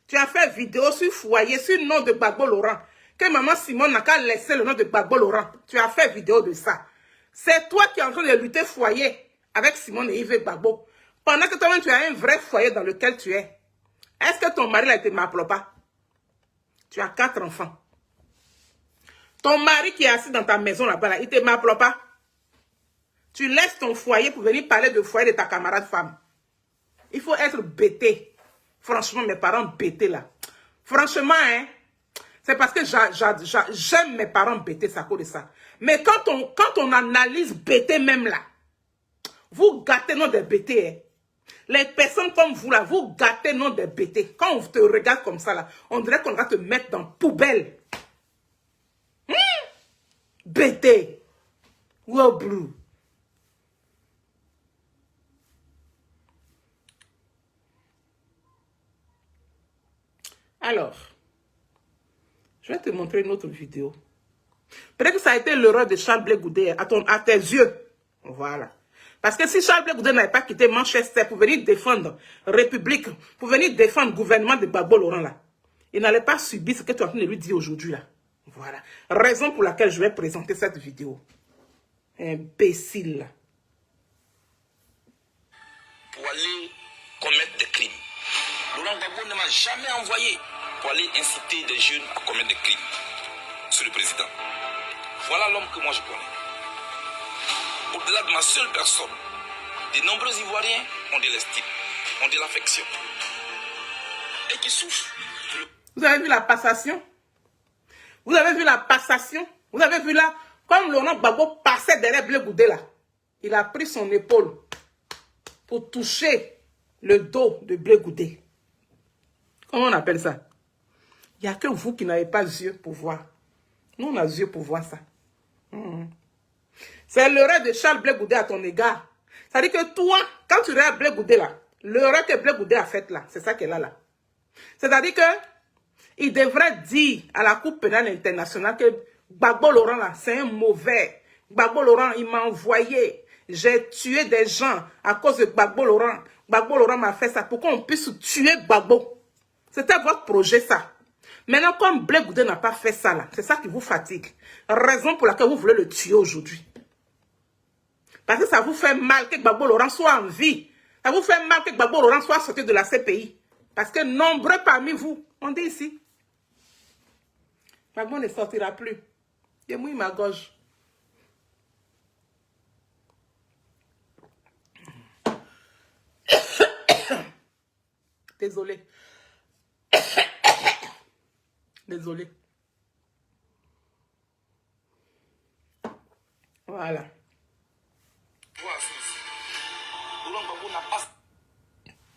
Tu as fait vidéo sur foyer, sur le nom de Gbagbo Laurent. Que maman Simone n'a qu'à laisser le nom de Gbagbo Laurent. Tu as fait vidéo de ça. C'est toi qui es en train de lutter foyer avec Simone et Yves Gbagbo. Pendant que toi-même tu as un vrai foyer dans lequel tu es. Est-ce que ton mari là, il te m'appelle pas? Tu as 4 enfants. Ton mari qui est assis dans ta maison là-bas, là, il te m'appelle pas? Tu laisses ton foyer pour venir parler de foyer de ta camarade femme. Il faut être bêté. Franchement, mes parents bêtés là. Franchement, hein, c'est parce que j'aime mes parents bêtés, ça cause de ça. Mais quand on analyse bêté même là, vous gâtez non des bêtés. Hein. Les personnes comme vous là, vous gâtez non des bêtés. Quand on te regarde comme ça là, on dirait qu'on va te mettre dans poubelle. Bêté. Wow, blue. Alors, je vais te montrer une autre vidéo. Peut-être que ça a été l'erreur de Charles Blé Goudé à tes yeux. Voilà. Parce que si Charles Blé Goudé n'avait pas quitté Manchester pour venir défendre République, pour venir défendre le gouvernement de Gbagbo Laurent là, il n'allait pas subir ce que tu es en train de lui dire aujourd'hui là. Voilà. Raison pour laquelle je vais présenter cette vidéo. Imbécile. Pour aller commettre des crimes. Laurent Gbagbo ne m'a jamais envoyé. pour aller inciter des jeunes à commettre des crimes. Monsieur le Président, voilà l'homme que moi je connais. Au-delà de ma seule personne, de nombreux Ivoiriens ont de l'estime, ont de l'affection et qui souffrent. Vous avez vu la passation? Vous avez vu la passation? Vous avez vu là, comme Laurent Gbagbo passait derrière Blé Goudé là, il a pris son épaule pour toucher le dos de Blé Goudé. Comment on appelle ça? Il n'y a que vous qui n'avez pas yeux pour voir. Nous, on a yeux pour voir ça. C'est l'erreur de Charles Blé Goudé à ton égard. C'est-à-dire que toi, quand tu regardes Blé Goudé là, l'erreur que Blé Goudé a faite là, c'est ça qu'elle a là. C'est-à-dire que il devrait dire à la Cour pénale internationale que Gbagbo Laurent là, c'est un mauvais. Gbagbo Laurent, il m'a envoyé. J'ai tué des gens à cause de Gbagbo Laurent. Gbagbo Laurent m'a fait ça pour qu'on puisse tuer Gbagbo. C'était votre projet ça. Maintenant, comme Blé Goudé n'a pas fait ça là, c'est ça qui vous fatigue. Raison pour laquelle vous voulez le tuer aujourd'hui. Parce que ça vous fait mal que Gbagbo Laurent soit en vie. Ça vous fait mal que Gbagbo Laurent soit sorti de la CPI. Parce que nombreux parmi vous, on dit ici, Gbagbo ne sortira plus. Il mouille ma gorge. Désolé. Désolé. Voilà.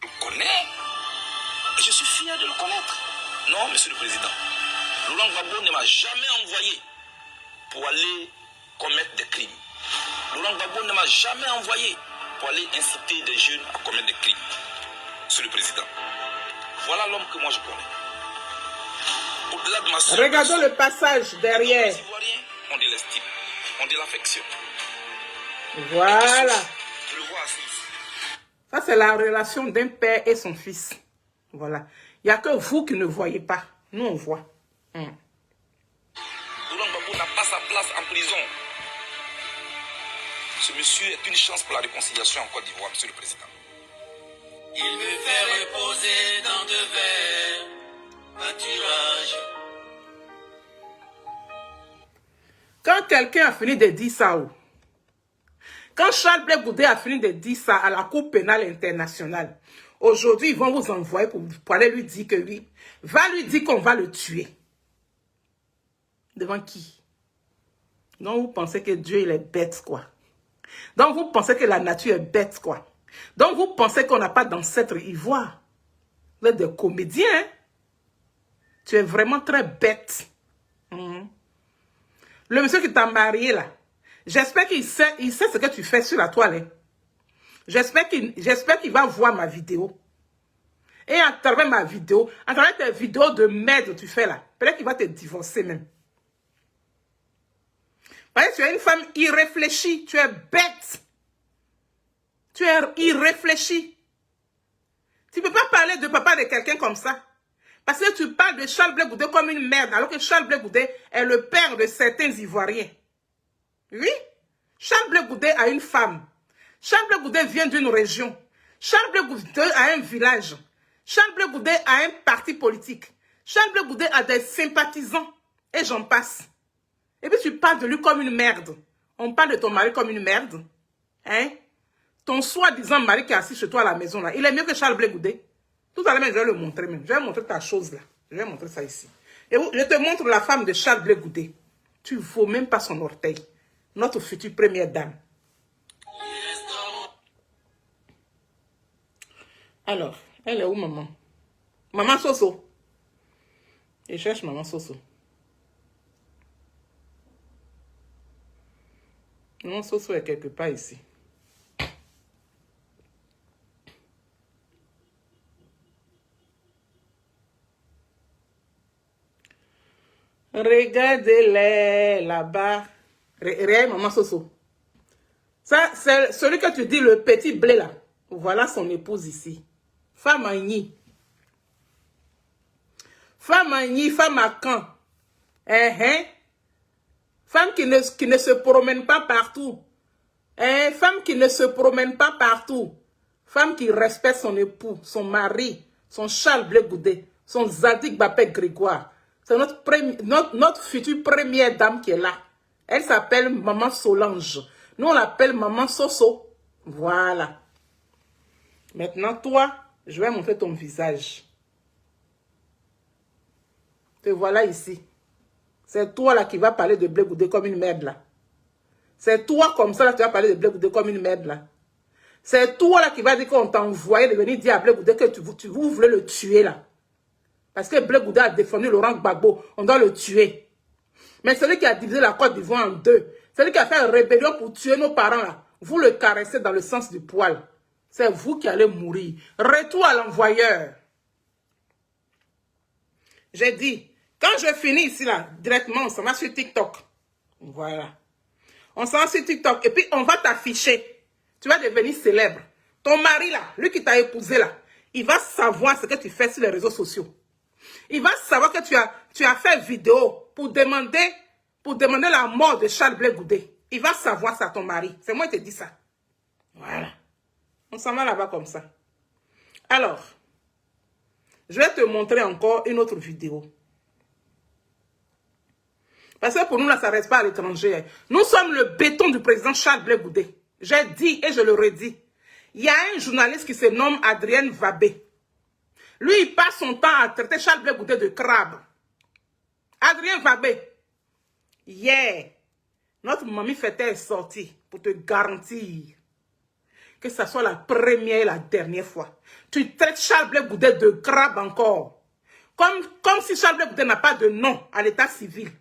Je connais. Je suis fier de le connaître. Non, Monsieur le Président. Laurent Gbagbo ne m'a jamais envoyé pour aller commettre des crimes. Laurent Gbagbo ne m'a jamais envoyé pour aller inciter des jeunes à commettre des crimes. Monsieur le Président, voilà l'homme que moi je connais. Au-delà de ma seule regardons le passage derrière. Les Ivoiriens ont de l'estime, ont de l'affection. Voilà. Je le vois assis. Ça, c'est la relation d'un père et son fils. Voilà. Il n'y a que vous qui ne voyez pas. Nous, on voit. Laurent Gbagbo n'a pas sa place en prison. Ce monsieur est une chance pour la réconciliation en Côte d'Ivoire, Monsieur le Président. Il me fait reposer dans de verts pâturages. Quand quelqu'un a fini de dire ça, quand Charles Blé Goudé a fini de dire ça à la Cour pénale internationale, aujourd'hui, ils vont vous envoyer pour aller lui dire que oui, va lui dire qu'on va le tuer. Devant qui? Donc, vous pensez que Dieu, il est bête, quoi. Donc, vous pensez que la nature est bête, quoi. Donc, vous pensez qu'on n'a pas d'ancêtre ivoire. Vous êtes des comédiens, hein? Tu es vraiment très bête. Le monsieur qui t'a marié, là, j'espère qu'il sait ce que tu fais sur la toile. Hein? J'espère qu'il va voir ma vidéo. Et à travers ma vidéo, à travers tes vidéos de merde que tu fais là, peut-être qu'il va te divorcer même. Parce que tu es une femme irréfléchie, tu es bête. Tu es irréfléchie. Tu ne peux pas parler de papa de quelqu'un comme ça. Parce que tu parles de Charles Blé Goudé comme une merde, alors que Charles Blé Goudé est le père de certains Ivoiriens. Oui, Charles Blé Goudé a une femme. Charles Blé Goudé vient d'une région. Charles Blé Goudé a un village. Charles Blé Goudé a un parti politique. Charles Blé Goudé a des sympathisants. Et j'en passe. Et puis tu parles de lui comme une merde. On parle de ton mari comme une merde. Hein? Ton soi-disant mari qui est assis chez toi à la maison là, il est mieux que Charles Blé Goudé. Tout à l'heure, je vais le montrer même. Je vais montrer ta chose là. Je vais montrer ça ici. Et je te montre la femme de Charles Blé Goudé. Tu ne vaux même pas son orteil. Notre future première dame. Alors, elle est où, maman? Maman Soso. Je cherche maman Soso. Maman Soso est quelque part ici. Regardez-les là-bas. Regarde, maman Soso. Ça, c'est celui que tu dis, le petit blé là. Voilà son épouse ici. Femme à Igny. Femme à Igny, femme à Caen. Femme qui ne se promène pas partout. Femme qui ne se promène pas partout. Femme qui respecte son époux, son mari, son Charles Blé Goudé. Son Zadig Bapé Grégoire. C'est notre future première dame qui est là. Elle s'appelle Maman Solange. Nous, on l'appelle Maman Soso. Voilà. Maintenant, toi, je vais montrer ton visage. Te voilà ici. C'est toi là qui va parler de Blé Goudé comme une merde là. C'est toi comme ça là qui vas parler de Blé Goudé comme une merde là. C'est toi là qui va dire qu'on t'a envoyé de venir dire à Blé Goudé que vous voulez le tuer là. Parce que Blé Goudé a défendu Laurent Gbagbo. On doit le tuer. Mais celui qui a divisé la Côte d'Ivoire en deux, celui qui a fait une rébellion pour tuer nos parents là, vous le caressez dans le sens du poil. C'est vous qui allez mourir. Retour à l'envoyeur. J'ai dit, quand je finis ici là, directement, on s'en va sur TikTok. Voilà. On s'en va sur TikTok et puis on va t'afficher. Tu vas devenir célèbre. Ton mari là, lui qui t'a épousé là, il va savoir ce que tu fais sur les réseaux sociaux. Il va savoir que tu as fait vidéo pour demander la mort de Charles Blé Goudé. Il va savoir ça, ton mari. C'est moi qui te dis ça. Voilà. On s'en va là-bas comme ça. Alors, je vais te montrer encore une autre vidéo. Parce que pour nous, là, ça ne reste pas à l'étranger. Nous sommes le béton du président Charles Blé Goudé. J'ai dit et je le redis. Il y a un journaliste qui se nomme Adrien Vabé. Lui, il passe son temps à traiter Charles Blé Goudé de crabe. Adrien Vabé. Hier, notre mamie fêtait est sortie pour te garantir que ça soit la première et la dernière fois. Tu traites Charles Blé Goudé de crabe encore. Comme si Charles Blé Goudé n'a pas de nom à l'état civil.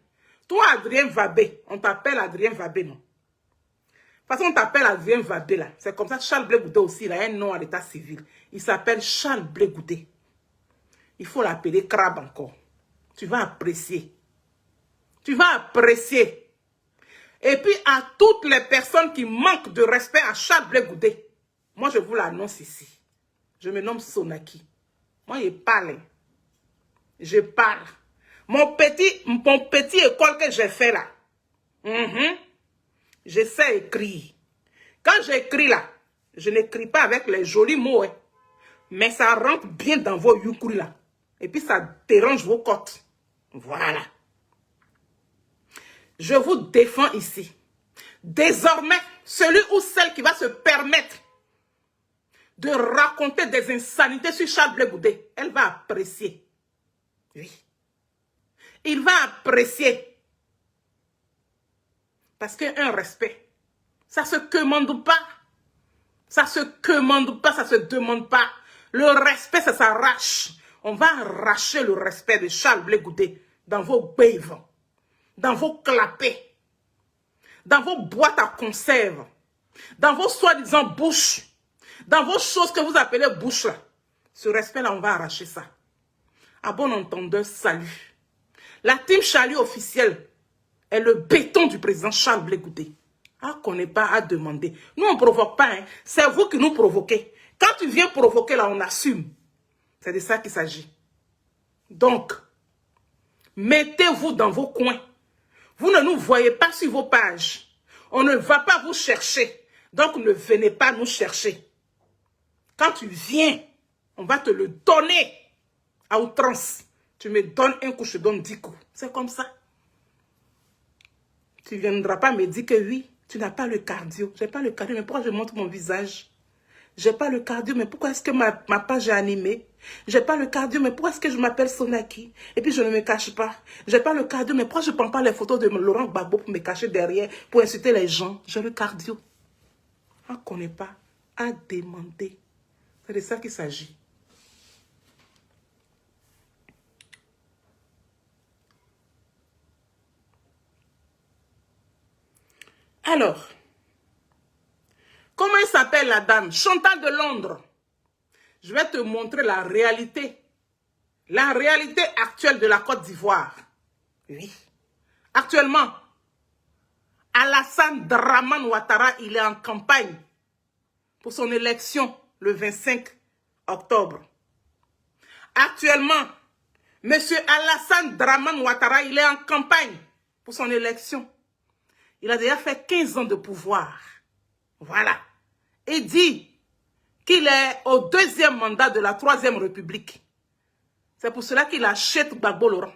Toi, Adrien Vabé, on t'appelle Adrien Vabé, non? Parce qu'on t'appelle Adrien Vabé, là. C'est comme ça, Charles Blé Goudé aussi, il a un nom à l'état civil. Il s'appelle Charles Blé Goudé. Il faut l'appeler crabe encore. Tu vas apprécier. Tu vas apprécier. Et puis, à toutes les personnes qui manquent de respect à Charles Blé Goudé, moi, je vous l'annonce ici. Je me nomme Sonaki. Moi, je parle. Je parle. Mon petit école que j'ai fait là. Je sais écrire. Quand j'écris là, je n'écris pas avec les jolis mots. Hein, mais ça rentre bien dans vos yukuri là. Et puis ça dérange vos côtes. Voilà. Je vous défends ici. Désormais, celui ou celle qui va se permettre de raconter des insanités sur Charles Blé Goudé, elle va apprécier. Oui. Il va apprécier. Parce qu'un respect, ça se commande pas. Ça se commande pas, ça se demande pas. Le respect, ça s'arrache. On va arracher le respect de Charles Blé Goudé dans vos béves, dans vos clapets, dans vos boîtes à conserve, dans vos soi-disant bouches, dans vos choses que vous appelez bouches là. Ce respect-là, on va arracher ça. À bon entendeur, salut. La team Charlie officielle est le béton du président Charles Blé Goudé. Ah, qu'on n'est pas à demander. Nous, on ne provoque pas. Hein. C'est vous qui nous provoquez. Quand tu viens provoquer, là, on assume. C'est de ça qu'il s'agit. Donc, mettez-vous dans vos coins. Vous ne nous voyez pas sur vos pages. On ne va pas vous chercher. Donc, ne venez pas nous chercher. Quand tu viens, on va te le donner à outrance. Tu me donnes un coup, je te donne 10 coups. C'est comme ça. Tu ne viendras pas me dire que oui, tu n'as pas le cardio. Je n'ai pas le cardio, mais pourquoi je montre mon visage? Je n'ai pas le cardio, mais pourquoi est-ce que ma page est animée? Je n'ai pas le cardio, mais pourquoi est-ce que je m'appelle Sonaki? Et puis je ne me cache pas. Je n'ai pas le cardio, mais pourquoi je ne prends pas les photos de Laurent Gbagbo pour me cacher derrière, pour insulter les gens? J'ai le cardio. On ne connaît pas à demander. C'est de ça qu'il s'agit. Alors, comment elle s'appelle la dame? Chantal de Londres. Je vais te montrer la réalité. La réalité actuelle de la Côte d'Ivoire. Oui. Actuellement, Alassane Dramane Ouattara, il est en campagne pour son élection le 25 octobre. Actuellement, M. Alassane Dramane Ouattara, il est en campagne pour son élection. Il a déjà fait 15 ans de pouvoir. Voilà. Et dit qu'il est au 2e mandat de la 3e République. C'est pour cela qu'il achète Gbagbo Laurent.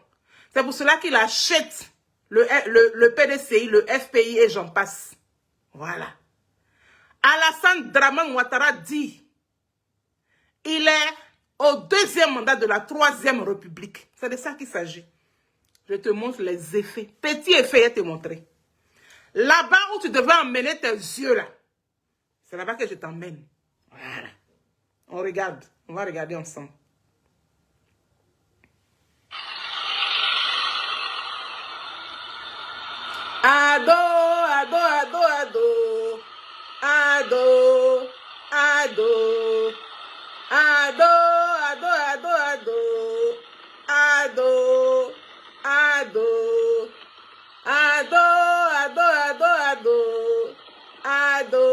C'est pour cela qu'il achète le PDCI, le FPI et j'en passe. Voilà. Alassane Dramane Ouattara dit, il est au 2e mandat de la 3e République. C'est de ça qu'il s'agit. Je te montre les effets. Petit effet, je te montrer. Là-bas où tu devais emmener tes yeux là, c'est là-bas que je t'emmène. Voilà. On regarde. On va regarder ensemble. Ado, ado, ado, ado. Ado, ado. Ado, ado, ado, ado. Ado, ado. Ado, ado, ado, ado. Ado,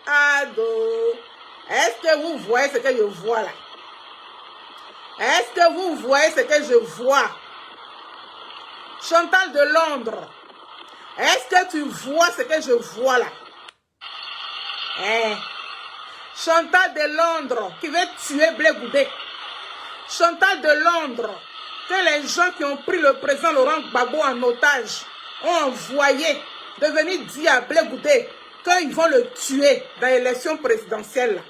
ado. Est-ce que vous voyez ce que je vois là? Est-ce que vous voyez ce que je vois? Chantal de Londres. Est-ce que tu vois ce que je vois là? Chantal de Londres qui veut tuer Blé Goudé. Chantal de Londres que les gens qui ont pris le président Laurent Gbagbo en otage ont envoyé de venir dire à Blé Goudé qu'ils vont le tuer dans l'élection présidentielle.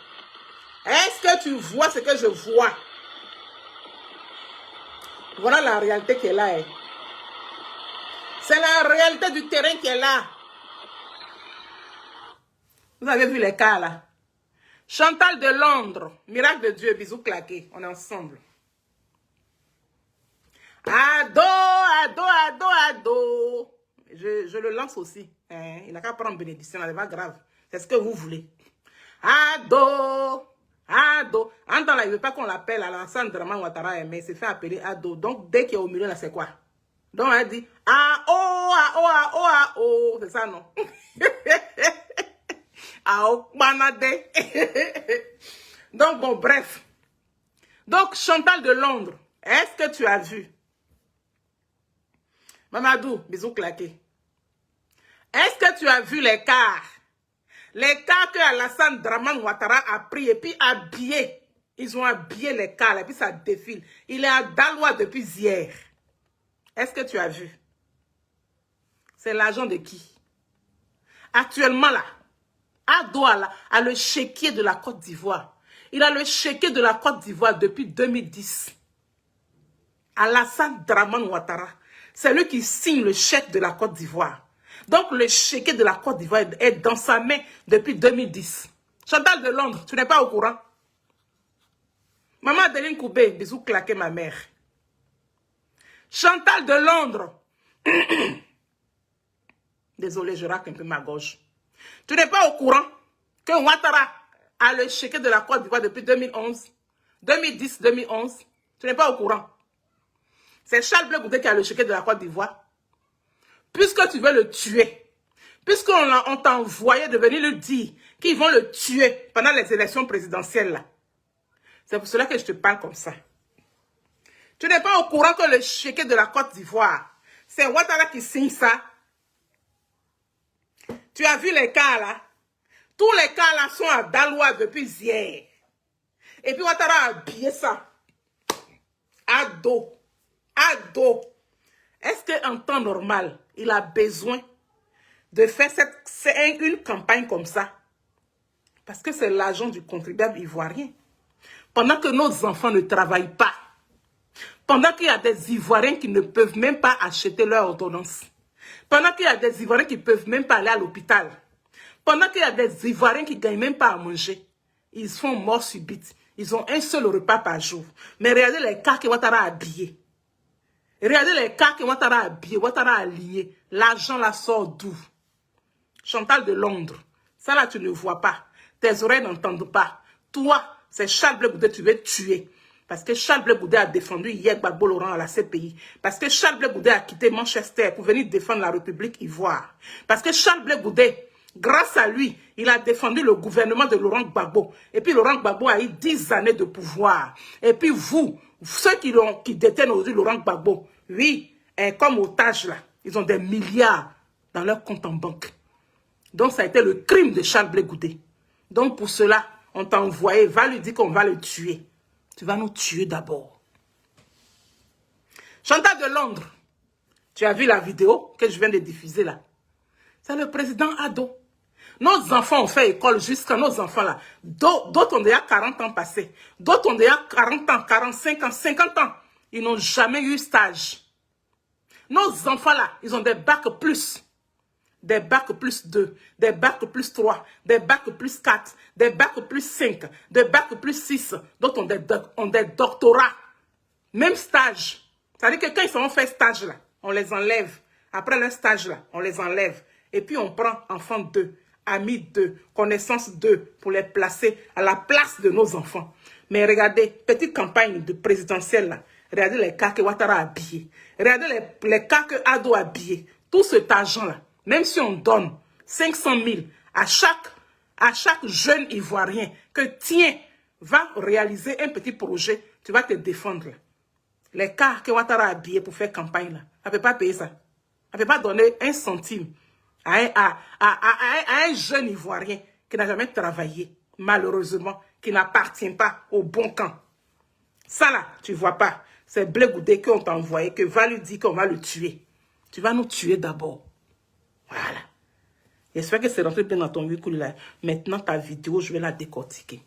Est-ce que tu vois ce que je vois? Voilà la réalité qui est là. C'est la réalité du terrain qui est là. Vous avez vu les cas là. Chantal de Londres, miracle de Dieu, bisous claqués, on est ensemble. Ado, ado, ado, ado. Je le lance aussi. Il n'a qu'à prendre bénédiction, c'est pas grave. C'est ce que vous voulez. Ado, ado. En temps là, il ne veut pas qu'on l'appelle Alassane Dramane Ouattara, mais il s'est fait appeler Ado. Donc dès qu'il est au milieu là, c'est quoi? Donc elle dit ah oh ah oh ah oh ah oh. C'est ça non? Ah oh banade. Donc bon bref. Donc Chantal de Londres, est-ce que tu as vu? Mamadou, bisous claqués. Est-ce que tu as vu les cars? Les cars que Alassane Dramane Ouattara a pris et puis habillé. Ils ont habillé les cars et puis ça défile. Il est à Daloa depuis hier. Est-ce que tu as vu? C'est l'argent de qui? Actuellement là, Ado a le chéquier de la Côte d'Ivoire. Il a le chéquier de la Côte d'Ivoire depuis 2010. Alassane Dramane Ouattara, c'est lui qui signe le chèque de la Côte d'Ivoire. Donc le chéquier de la Côte d'Ivoire est dans sa main depuis 2010. Chantal de Londres, tu n'es pas au courant? Maman Adeline Koubé, bisous claqués ma mère. Chantal de Londres. Désolé, je racle un peu ma gorge. Tu n'es pas au courant que Ouattara a le chéquier de la Côte d'Ivoire depuis 2011, 2010, 2011. Tu n'es pas au courant. C'est Charles Blé Goudé qui a le chéquier de la Côte d'Ivoire. Puisque tu veux le tuer, puisqu'on t'a envoyé de venir lui dire qu'ils vont le tuer pendant les élections présidentielles là. C'est pour cela que je te parle comme ça. Tu n'es pas au courant que le chéquier de la Côte d'Ivoire, c'est Ouattara qui signe ça. Tu as vu les cas là? Tous les cas là sont à Daloa depuis hier. Et puis Ouattara a habillé ça. Ado. Ado. Est-ce qu'en temps normal, il a besoin de faire une campagne comme ça? Parce que c'est l'argent du contribuable ivoirien. Pendant que nos enfants ne travaillent pas, pendant qu'il y a des Ivoiriens qui ne peuvent même pas acheter leur ordonnance, pendant qu'il y a des Ivoiriens qui ne peuvent même pas aller à l'hôpital, pendant qu'il y a des Ivoiriens qui ne gagnent même pas à manger, ils font mort subite. Ils ont un seul repas par jour. Mais regardez les cas que Ouattara a habillés. Regardez les cas que Ouattara a habillés, Ouattara a lié. L'argent la sort d'où? Chantal de Londres. Ça là, tu ne vois pas. Tes oreilles n'entendent pas. Toi, c'est Charles Blé Goudé, tu veux tuer. Parce que Charles Blé Goudé a défendu hier Gbagbo Laurent à la CPI. Parce que Charles Blé Goudé a quitté Manchester pour venir défendre la République Ivoire. Parce que Charles Blé Goudé, grâce à lui, il a défendu le gouvernement de Laurent Gbagbo. Et puis Laurent Gbagbo a eu 10 années de pouvoir. Et puis vous, ceux qui détiennent aujourd'hui Laurent Gbagbo, oui, comme otage là, ils ont des milliards dans leur compte en banque. Donc ça a été le crime de Charles Blé Goudé. Donc pour cela, on t'a envoyé, va lui dire qu'on va le tuer. Tu vas nous tuer d'abord. Chantal de Londres, tu as vu la vidéo que je viens de diffuser là? C'est le président Ado. Nos enfants ont fait école jusqu'à nos enfants là. D'autres ont déjà 40 ans passés. D'autres ont déjà 40 ans, 45 ans, 50 ans. Ils n'ont jamais eu stage. Nos enfants là, ils ont des bacs plus. Des bacs plus 2, des bacs plus 3, des bacs plus 4, des bacs plus 5, des bacs plus 6. D'autres ont des doctorats. Même stage. C'est-à-dire que quand ils sont fait stage là, on les enlève. Après leur stage là, on les enlève. Et puis on prend enfants 2, amis 2, connaissances 2 pour les placer à la place de nos enfants. Mais regardez, petite campagne de présidentielle là. Regardez les cas que Ouattara a habillés. Regardez les cas que Ado a habillés. Tout cet argent là. Même si on donne 500 000 à chaque jeune Ivoirien que tiens, va réaliser un petit projet, tu vas te défendre. Les cas que Ouattara a habillés pour faire campagne, là, elle ne peut pas payer ça. Elle ne peut pas donner un centime à un jeune Ivoirien qui n'a jamais travaillé, malheureusement, qui n'appartient pas au bon camp. Ça là, tu ne vois pas. C'est Blé Goudé qu'on t'a envoyé, que va lui dire qu'on va le tuer. Tu vas nous tuer d'abord. Voilà. J'espère que c'est rentré bien dans ton véhicule là. Maintenant, ta vidéo, je vais la décortiquer.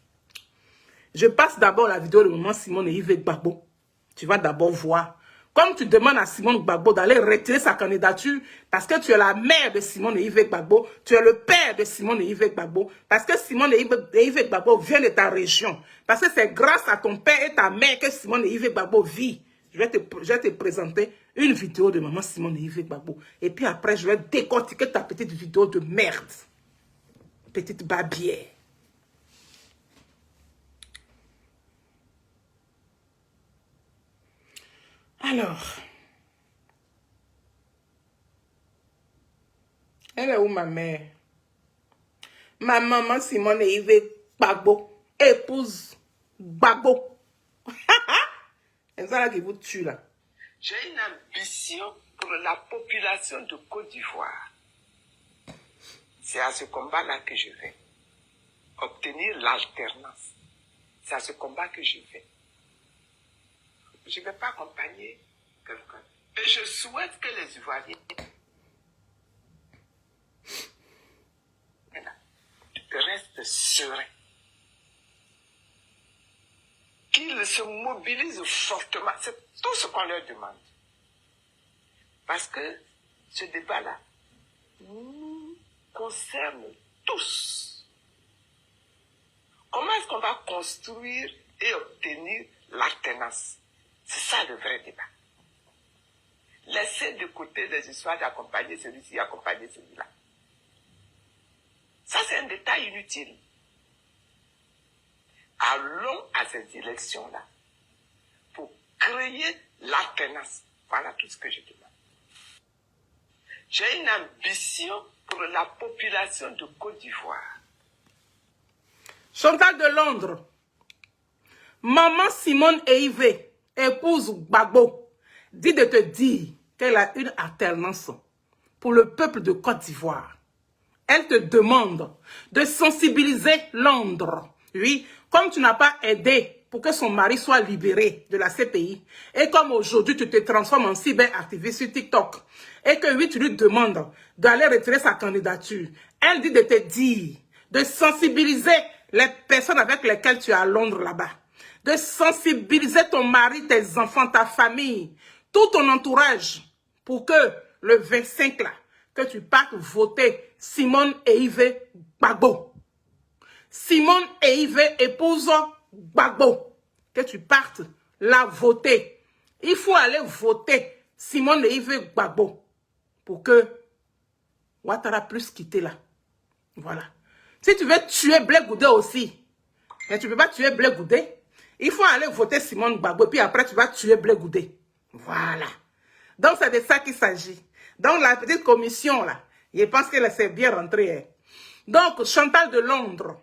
Je passe d'abord la vidéo de maman Simone et Yves Gbagbo. Tu vas d'abord voir. Comme tu demandes à Simone Gbagbo d'aller retirer sa candidature parce que tu es la mère de Simone et Yves Gbagbo, tu es le père de Simone et Yves Gbagbo, parce que Simone et Yves Gbagbo viennent de ta région. Parce que c'est grâce à ton père et ta mère que Simone et Yves Gbagbo vit. Je vais te présenter une vidéo de maman Simone et Yves Gbagbo. Et puis après, je vais décortiquer ta petite vidéo de merde. Petite babière. Alors. Elle est où ma mère? Ma maman Simone et Yves Gbagbo. Épouse Gbagbo. C'est ça là qui vous tue là. J'ai une ambition pour la population de Côte d'Ivoire. C'est à ce combat-là que je vais. Obtenir l'alternance. C'est à ce combat que je vais. Je ne vais pas accompagner quelqu'un. Et je souhaite que les Ivoiriens restent sereins. Qu'ils se mobilisent fortement. C'est tout ce qu'on leur demande. Parce que ce débat-là nous concerne tous. Comment est-ce qu'on va construire et obtenir l'alternance? C'est ça le vrai débat. Laissez de côté les histoires d'accompagner celui-ci, accompagner celui-là. Ça, c'est un détail inutile. Allons à ces élections-là pour créer l'alternance. Voilà tout ce que je demande. J'ai une ambition pour la population de Côte d'Ivoire. Chantal de Londres. Maman Simone et Yves, épouse Gbagbo, dit de te dire qu'elle a une alternance pour le peuple de Côte d'Ivoire. Elle te demande de sensibiliser Londres. Oui, comme tu n'as pas aidé pour que son mari soit libéré de la CPI, et comme aujourd'hui tu te transformes en cyberactiviste sur TikTok, et que oui, tu lui demandes d'aller retirer sa candidature, elle dit de te dire, de sensibiliser les personnes avec lesquelles tu es à Londres là-bas, de sensibiliser ton mari, tes enfants, ta famille, tout ton entourage, pour que le 25 là, que tu partes voter Simone et Yves Gbagbo. Simone et Yves épousent Gbagbo. Que tu partes la voter. Il faut aller voter Simone et Yves Gbagbo pour que Ouattara puisse quitter là. Voilà. Si tu veux tuer Blé Goudé aussi, mais tu ne peux pas tuer Blé Goudé, il faut aller voter Simone Gbagbo, puis après tu vas tuer Blé Goudé. Voilà. Donc c'est de ça qu'il s'agit. Donc la petite commission là, je pense qu'elle s'est bien rentrée. Hein. Donc Chantal de Londres,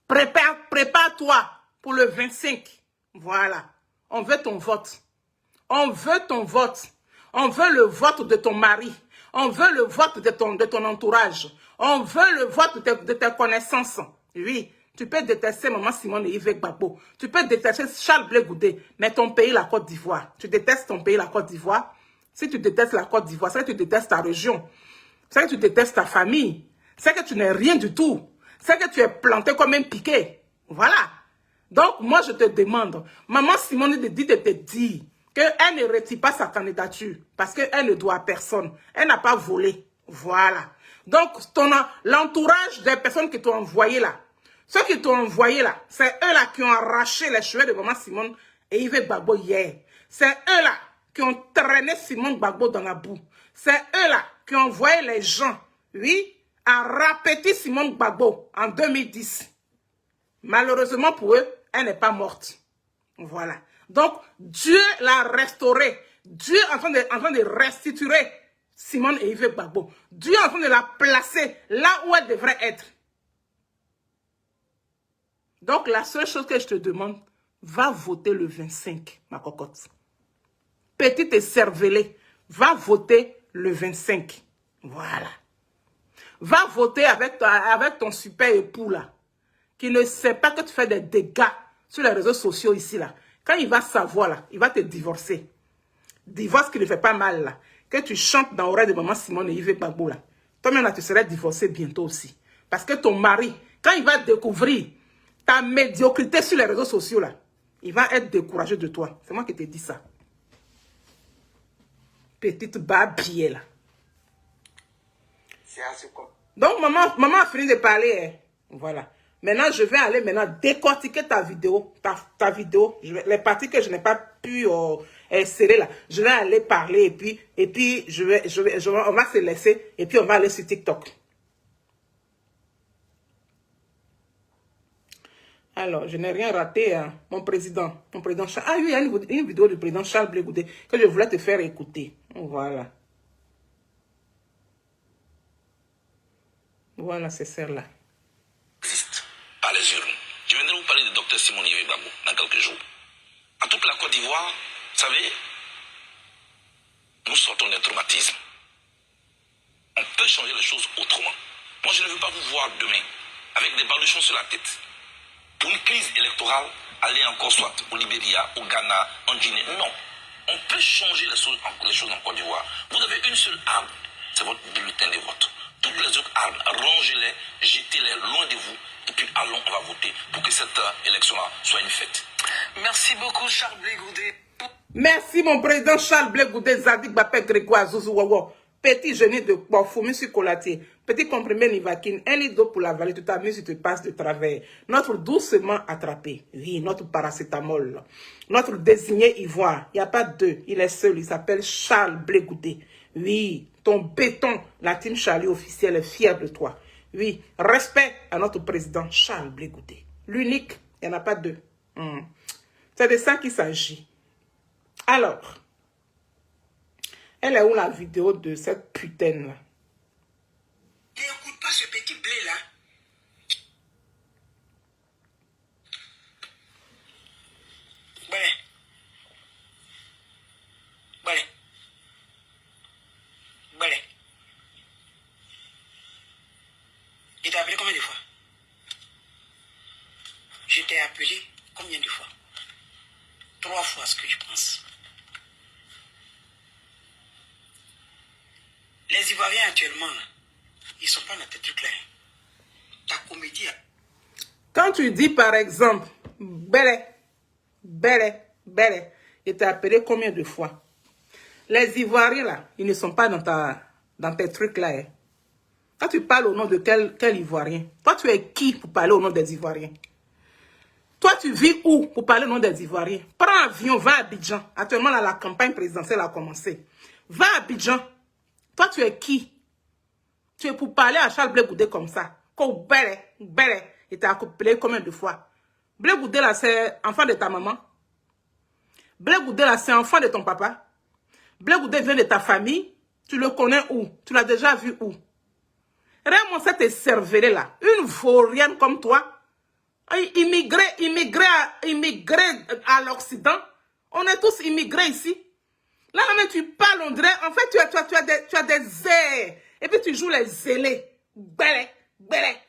prépare-toi pour le 25. Voilà. On veut ton vote. On veut ton vote. On veut le vote de ton mari. On veut le vote de ton entourage. On veut le vote de tes connaissances. Oui. Tu peux détester Maman Simone et Yves Gbagbo. Tu peux détester Charles Blé Goudé. Mais ton pays, la Côte d'Ivoire. Tu détestes ton pays, la Côte d'Ivoire. Si tu détestes la Côte d'Ivoire, c'est que tu détestes ta région. C'est que tu détestes ta famille. C'est que tu n'es rien du tout. C'est que tu es planté comme un piquet. Voilà. Donc, moi, je te demande, Maman Simone dit de te dire qu'elle ne retire pas sa candidature parce qu'elle ne doit à personne. Elle n'a pas volé. Voilà. Donc, l'entourage des personnes qui t'ont envoyé là, ceux qui t'ont envoyé là, c'est eux-là qui ont arraché les cheveux de Maman Simone et Yves Gbagbo hier. C'est eux-là qui ont traîné Simone Gbagbo dans la boue. C'est eux-là qui ont envoyé les gens, oui, à répéter Simone Gbagbo en 2010. Malheureusement pour eux, elle n'est pas morte. Voilà. Donc, Dieu l'a restaurée. Dieu est en train de restituer Simone et Yves Gbagbo. Dieu est en train de la placer là où elle devrait être. Donc, la seule chose que je te demande, va voter le 25, ma cocotte. Petite et cervelée, va voter le 25. Voilà. Va voter avec ton super époux là, qui ne sait pas que tu fais des dégâts sur les réseaux sociaux ici là. Quand il va savoir là, il va te divorcer. Divorce qui ne fait pas mal là. Que tu chantes dans l'oreille de Maman Simone et Yves Gbagbo là. Toi-même là, tu serais divorcé bientôt aussi. Parce que ton mari, quand il va découvrir ta médiocrité sur les réseaux sociaux là, il va être découragé de toi. C'est moi qui te dis ça. Petite babille là. Donc maman a fini de parler. Hein. Voilà. Maintenant, je vais aller décortiquer ta vidéo. Ta vidéo. Les parties que je n'ai pas pu serrer là. Je vais aller parler et puis on va se laisser et puis on va aller sur TikTok. Alors, je n'ai rien raté, hein. Mon président Charles. Ah oui, il y a une vidéo du président Charles Blé Goudé que je voulais te faire écouter. Voilà. Voilà, c'est celle-là. Existe par les urnes. Je viendrai vous parler de Dr Simone Yves Gbagbo dans quelques jours. En toute la Côte d'Ivoire, vous savez, nous sortons d'un traumatisme. On peut changer les choses autrement. Moi, je ne veux pas vous voir demain avec des baluchons sur la tête. Pour une crise électorale, aller encore soit au Libéria, au Ghana, en Guinée. Non. On peut changer les choses en Côte d'Ivoire. Vous avez une seule arme, c'est votre bulletin de vote. Toutes les autres armes, rangez-les, jetez-les loin de vous, et puis allons, on va voter pour que cette élection-là soit une fête. Merci beaucoup, Charles Blé Goudé. Merci, mon président Charles Blé Goudé, Zadik Bapé Grégoire, Zouzou Wawa. Petit genou de Bofou, monsieur Colatier. Petit comprimé Nivaquine, un litre d'eau pour la vallée, tu t'amuses, tu te passes de travers. Notre doucement attrapé, oui, notre paracétamol. Notre désigné ivoire, il n'y a pas deux, il est seul, il s'appelle Charles Blé Goudé. Oui, ton béton, la team Charlie officielle est fière de toi. Oui, respect à notre président Charles Blé Goudé. L'unique, il n'y en a pas deux. C'est de ça qu'il s'agit. Alors, elle est où la vidéo de cette putaine là? N'écoute pas ce petit blé là. Il t'a appelé combien de fois? Je t'ai appelé combien de fois? 3 fois ce que je pense. Les Ivoiriens actuellement, là, ils ne sont pas dans tes trucs là. Ta comédie. Quand tu dis par exemple, Bélé, il t'a appelé combien de fois? Les Ivoiriens là, ils ne sont pas dans tes trucs là. Hein. Quand tu parles au nom de quel Ivoirien? Toi, tu es qui pour parler au nom des Ivoiriens? Toi, tu vis où pour parler au nom des Ivoiriens? Prends avion, va à Abidjan. Actuellement, là, la campagne présidentielle a commencé. Va à Abidjan. Toi, tu es qui? Tu es pour parler à Charles Blé Goudé comme ça. Bélé, il t'a appelé combien de fois? Blé Goudé, là, c'est enfant de ta maman. Blé Goudé, là, c'est enfant de ton papa. Blé Goudé vient de ta famille. Tu le connais où? Tu l'as déjà vu où? Regarde-moi cette cervelée là. Une vaurienne comme toi. Immigré à l'Occident. On est tous immigrés ici. Là, même tu parles, on dirait. En fait, tu as des airs. Et puis tu joues les zélés. Bélé.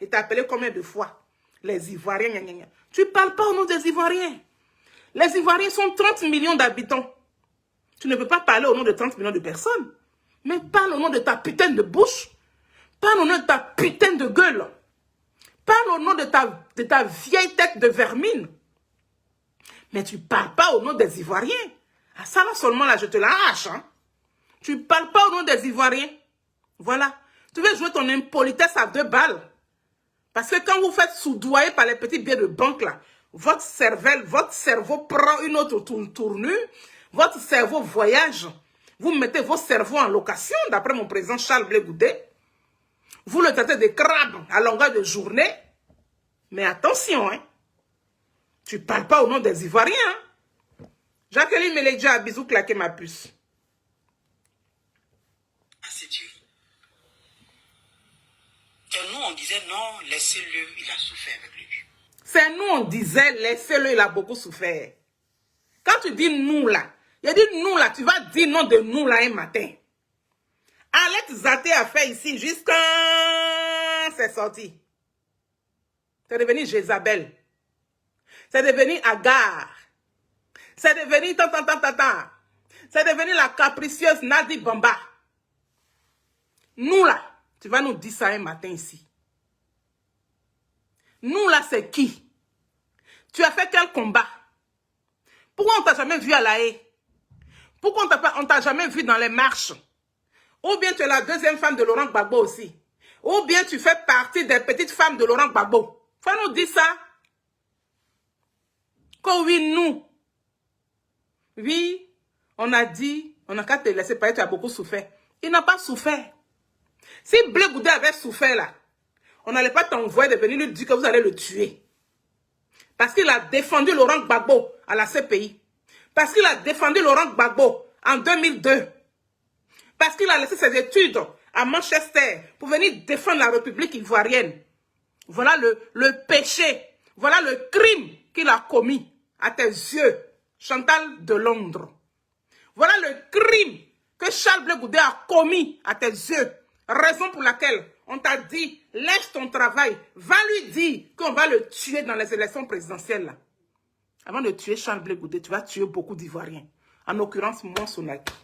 Il t'a appelé combien de fois? Les Ivoiriens, gna, gna, gna. Tu ne parles pas au nom des Ivoiriens. Les Ivoiriens sont 30 millions d'habitants. Tu ne peux pas parler au nom de 30 millions de personnes. Mais parle au nom de ta putain de bouche. Parle au nom de ta putain de gueule. Parle au nom de ta vieille tête de vermine. Mais tu ne parles pas au nom des Ivoiriens. Ah, ça là seulement, là, je te la hache. Hein? Tu ne parles pas au nom des Ivoiriens. Voilà. Tu veux jouer ton impolitesse à 2 balles. Parce que quand vous faites soudoyer par les petits billets de banque, là, votre cerveau prend une autre tournure. Votre cerveau voyage. Vous mettez vos cerveaux en location, d'après mon président Charles Blé Goudé. Vous le traitez de crabe à longueur de journée. Mais attention, hein. Tu ne parles pas au nom des Ivoiriens. Hein? Jacqueline Mélédia, bisous, claquer ma puce. Ah, c'est Dieu. Et nous, on disait non, laissez-le, il a souffert avec lui. C'est nous, on disait, laissez-le, il a beaucoup souffert. Quand tu dis nous là, il a dit nous là, tu vas dire non de nous là un matin. Alex Zaté a fait ici jusqu'à... c'est sorti. C'est devenu Jézabel. C'est devenu Agar. C'est devenu tata. C'est devenu la capricieuse Nadi Bamba. Nous là, tu vas nous dire ça un matin ici. Nous là, c'est qui? Tu as fait quel combat? Pourquoi on t'a jamais vu à La Haye? Pourquoi on t'a jamais vu dans les marches? Ou bien tu es la deuxième femme de Laurent Gbagbo aussi. Ou bien tu fais partie des petites femmes de Laurent Gbagbo. Faut nous dire ça. Que oui, nous. Oui, on a dit, on n'a qu'à te laisser parler, tu as beaucoup souffert. Il n'a pas souffert. Si Blé Goudé avait souffert là, on n'allait pas t'envoyer de venir lui dire que vous allez le tuer. Parce qu'il a défendu Laurent Gbagbo à la CPI. Parce qu'il a défendu Laurent Gbagbo en 2002. Parce qu'il a laissé ses études à Manchester pour venir défendre la République ivoirienne. Voilà le péché, voilà le crime qu'il a commis à tes yeux, Chantal de Londres. Voilà le crime que Charles Blé Goudé a commis à tes yeux. Raison pour laquelle on t'a dit, lèche ton travail, va lui dire qu'on va le tuer dans les élections présidentielles. Là. Avant de tuer Charles Blé Goudé, tu vas tuer beaucoup d'Ivoiriens. En l'occurrence, moi, Sonaki.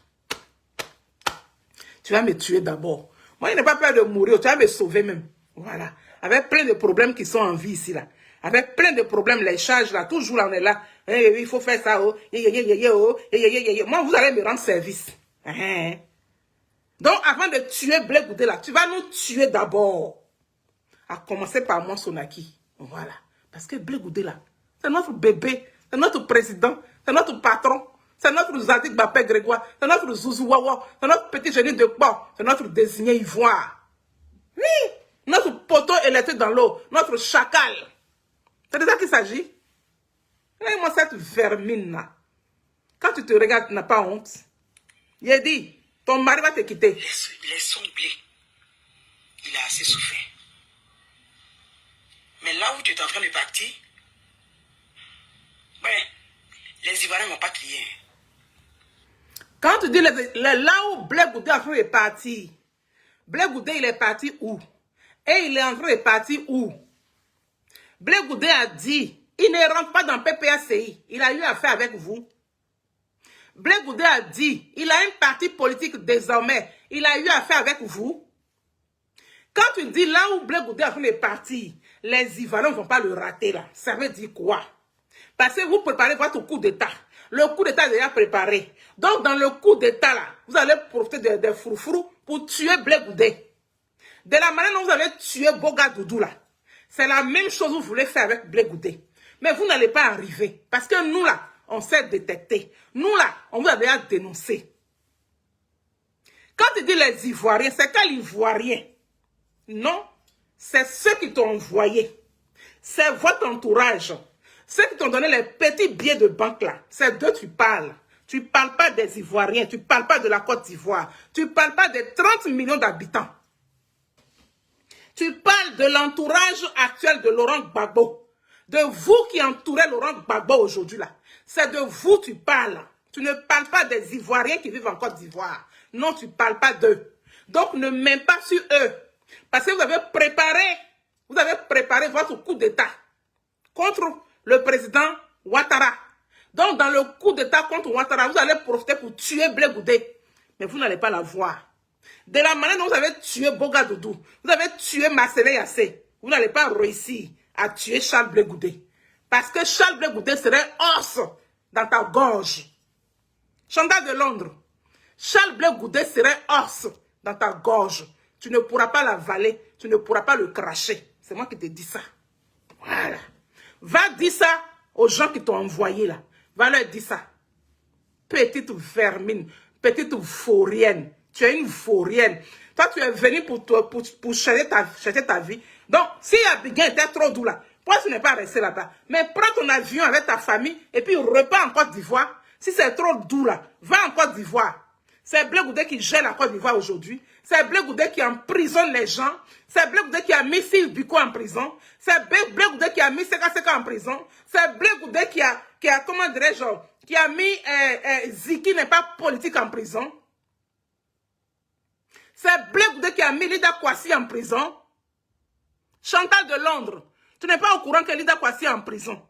Tu vas me tuer d'abord. Moi, je n'ai pas peur de mourir, tu vas me sauver même. Voilà. Avec plein de problèmes qui sont en vie ici, là. Avec plein de problèmes, les charges, là, toujours là, on est là. Il faut faire ça, oh. Moi, vous allez me rendre service. Donc, avant de tuer Blé Goudé, là, tu vas nous tuer d'abord. À commencer par moi, Sonaki. Voilà. Parce que Blé Goudé, là, c'est notre bébé, c'est notre président, c'est notre patron, c'est notre Zadig Bapé Grégoire, c'est notre Zouzou Wawa, c'est notre petit génie de port, c'est notre désigné ivoire. Oui, notre poteau électrique dans l'eau, notre chacal. C'est de ça qu'il s'agit. Regarde-moi cette vermine-là. Quand tu te regardes, tu n'as pas honte. Il a dit, ton mari va te quitter. Laissons Blé. Il a assez souffert. Mais là où tu es en train de partir, les Ivoiriens n'ont pas crié. Quand tu dis là où Blé Goudé est en train de partir, Blé Goudé, il est parti où? Et il est en train de partir où? Blé Goudé a dit, il ne rentre pas dans PPACI. Il a eu affaire avec vous. Blé Goudé a dit, il a un parti politique désormais. Il a eu affaire avec vous. Quand tu dis là où Blé Goudé est en train de partir, les Ivoiriens ne vont pas le rater là. Ça veut dire quoi? Parce que vous préparez votre coup d'État. Le coup d'État est déjà préparé. Donc, dans le coup d'État, là, vous allez profiter des froufrous pour tuer Blé Goudé. De la manière dont vous avez tué Boga Doudou, là. C'est la même chose que vous voulez faire avec Blé Goudé. Mais vous n'allez pas arriver. Parce que nous, là, on sait détecter. Nous, là, on vous a déjà dénoncé. Quand tu dis les Ivoiriens, c'est quel Ivoirien? Non, c'est ceux qui t'ont envoyé. C'est votre entourage. Ceux qui t'ont donné les petits billets de banque là, c'est d'eux tu parles. Tu ne parles pas des Ivoiriens, tu ne parles pas de la Côte d'Ivoire, tu ne parles pas des 30 millions d'habitants. Tu parles de l'entourage actuel de Laurent Gbagbo. De vous qui entourez Laurent Gbagbo aujourd'hui là. C'est de vous tu parles. Tu ne parles pas des Ivoiriens qui vivent en Côte d'Ivoire. Non, tu ne parles pas d'eux. Donc ne mets pas sur eux. Parce que vous avez préparé votre coup d'État. contre le président Ouattara. Donc, dans le coup d'État contre Ouattara, vous allez profiter pour tuer Blé Goudé. Mais vous n'allez pas la voir. De la manière dont vous avez tué Boga Doudou, vous avez tué Marcelin Yassé, vous n'allez pas réussir à tuer Charles Blé Goudé. Parce que Charles Blé Goudé serait os dans ta gorge. Chantal de Londres, Charles Blé Goudé serait os dans ta gorge. Tu ne pourras pas l'avaler, tu ne pourras pas le cracher. C'est moi qui te dis ça. Voilà. Va dire ça aux gens qui t'ont envoyé là. Va leur dire ça. Petite vermine, petite vaurienne. Tu es une vaurienne. Toi, tu es venu pour chercher ta vie. Donc, si Abidjan était trop doux là, pourquoi tu n'es pas resté là-bas? Mais prends ton avion avec ta famille et puis repars en Côte d'Ivoire. Si c'est trop doux là, va en Côte d'Ivoire. C'est Blé Goudé qui gère la Côte d'Ivoire aujourd'hui. C'est Blé Goudé qui emprisonne les gens. C'est Blé Goudé qui a mis Sylvie Biko en prison. C'est Blé Goudé qui a mis Seka Seka en prison. C'est Blé Goudé qui a comment dirais-je, qui a mis Ziki n'est pas politique en prison. C'est Blé Goudé qui a mis Lida Kwasi en prison. Chantal de Londres, tu n'es pas au courant que Lida Kwasi est en prison.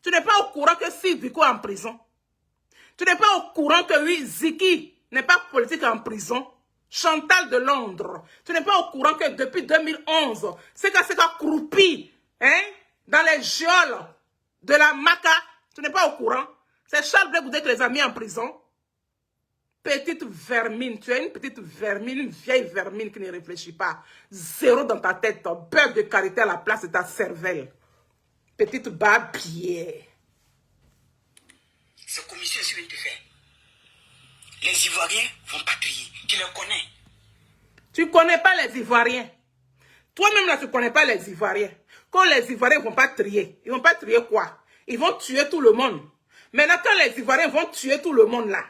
Tu n'es pas au courant que Sylvie Biko est en prison. Tu n'es pas au courant que oui, Ziki n'est pas politique en prison. Chantal de Londres, tu n'es pas au courant que depuis 2011, Seka croupit dans les geôles de la Maca. Tu n'es pas au courant. C'est Charles Blé Goudé qui les a mis en prison. Petite vermine, tu es une petite vermine, une vieille vermine qui ne réfléchit pas. Zéro dans ta tête, beurre de karité à la place de ta cervelle. Petite babière. Ces commissions sur une te faire. Les Ivoiriens vont pas trier. Tu les connais. Tu ne connais pas les Ivoiriens. Toi-même là, tu ne connais pas les Ivoiriens. Quand les Ivoiriens ne vont pas trier, ils ne vont pas trier quoi? Ils vont tuer tout le monde. Maintenant, quand les Ivoiriens vont tuer tout le monde là,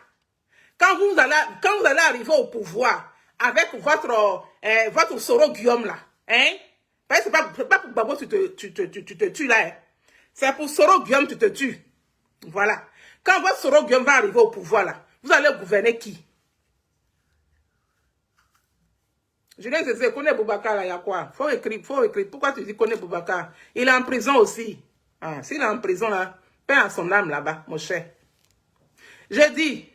quand vous allez arriver au pouvoir avec votre Soro Guillaume là, c'est pas pour Babo tu te tues là. C'est pour Soro Guillaume tu te tues. Voilà. Quand votre Soro Guillaume va arriver au pouvoir là, vous allez gouverner qui? Julien Zézé, connaît Boubacar là, il y a quoi? Faut écrire. Pourquoi tu dis connaît Boubacar? Il est en prison aussi. Ah, s'il est en prison là, paix à son âme là-bas, mon cher. J'ai dit,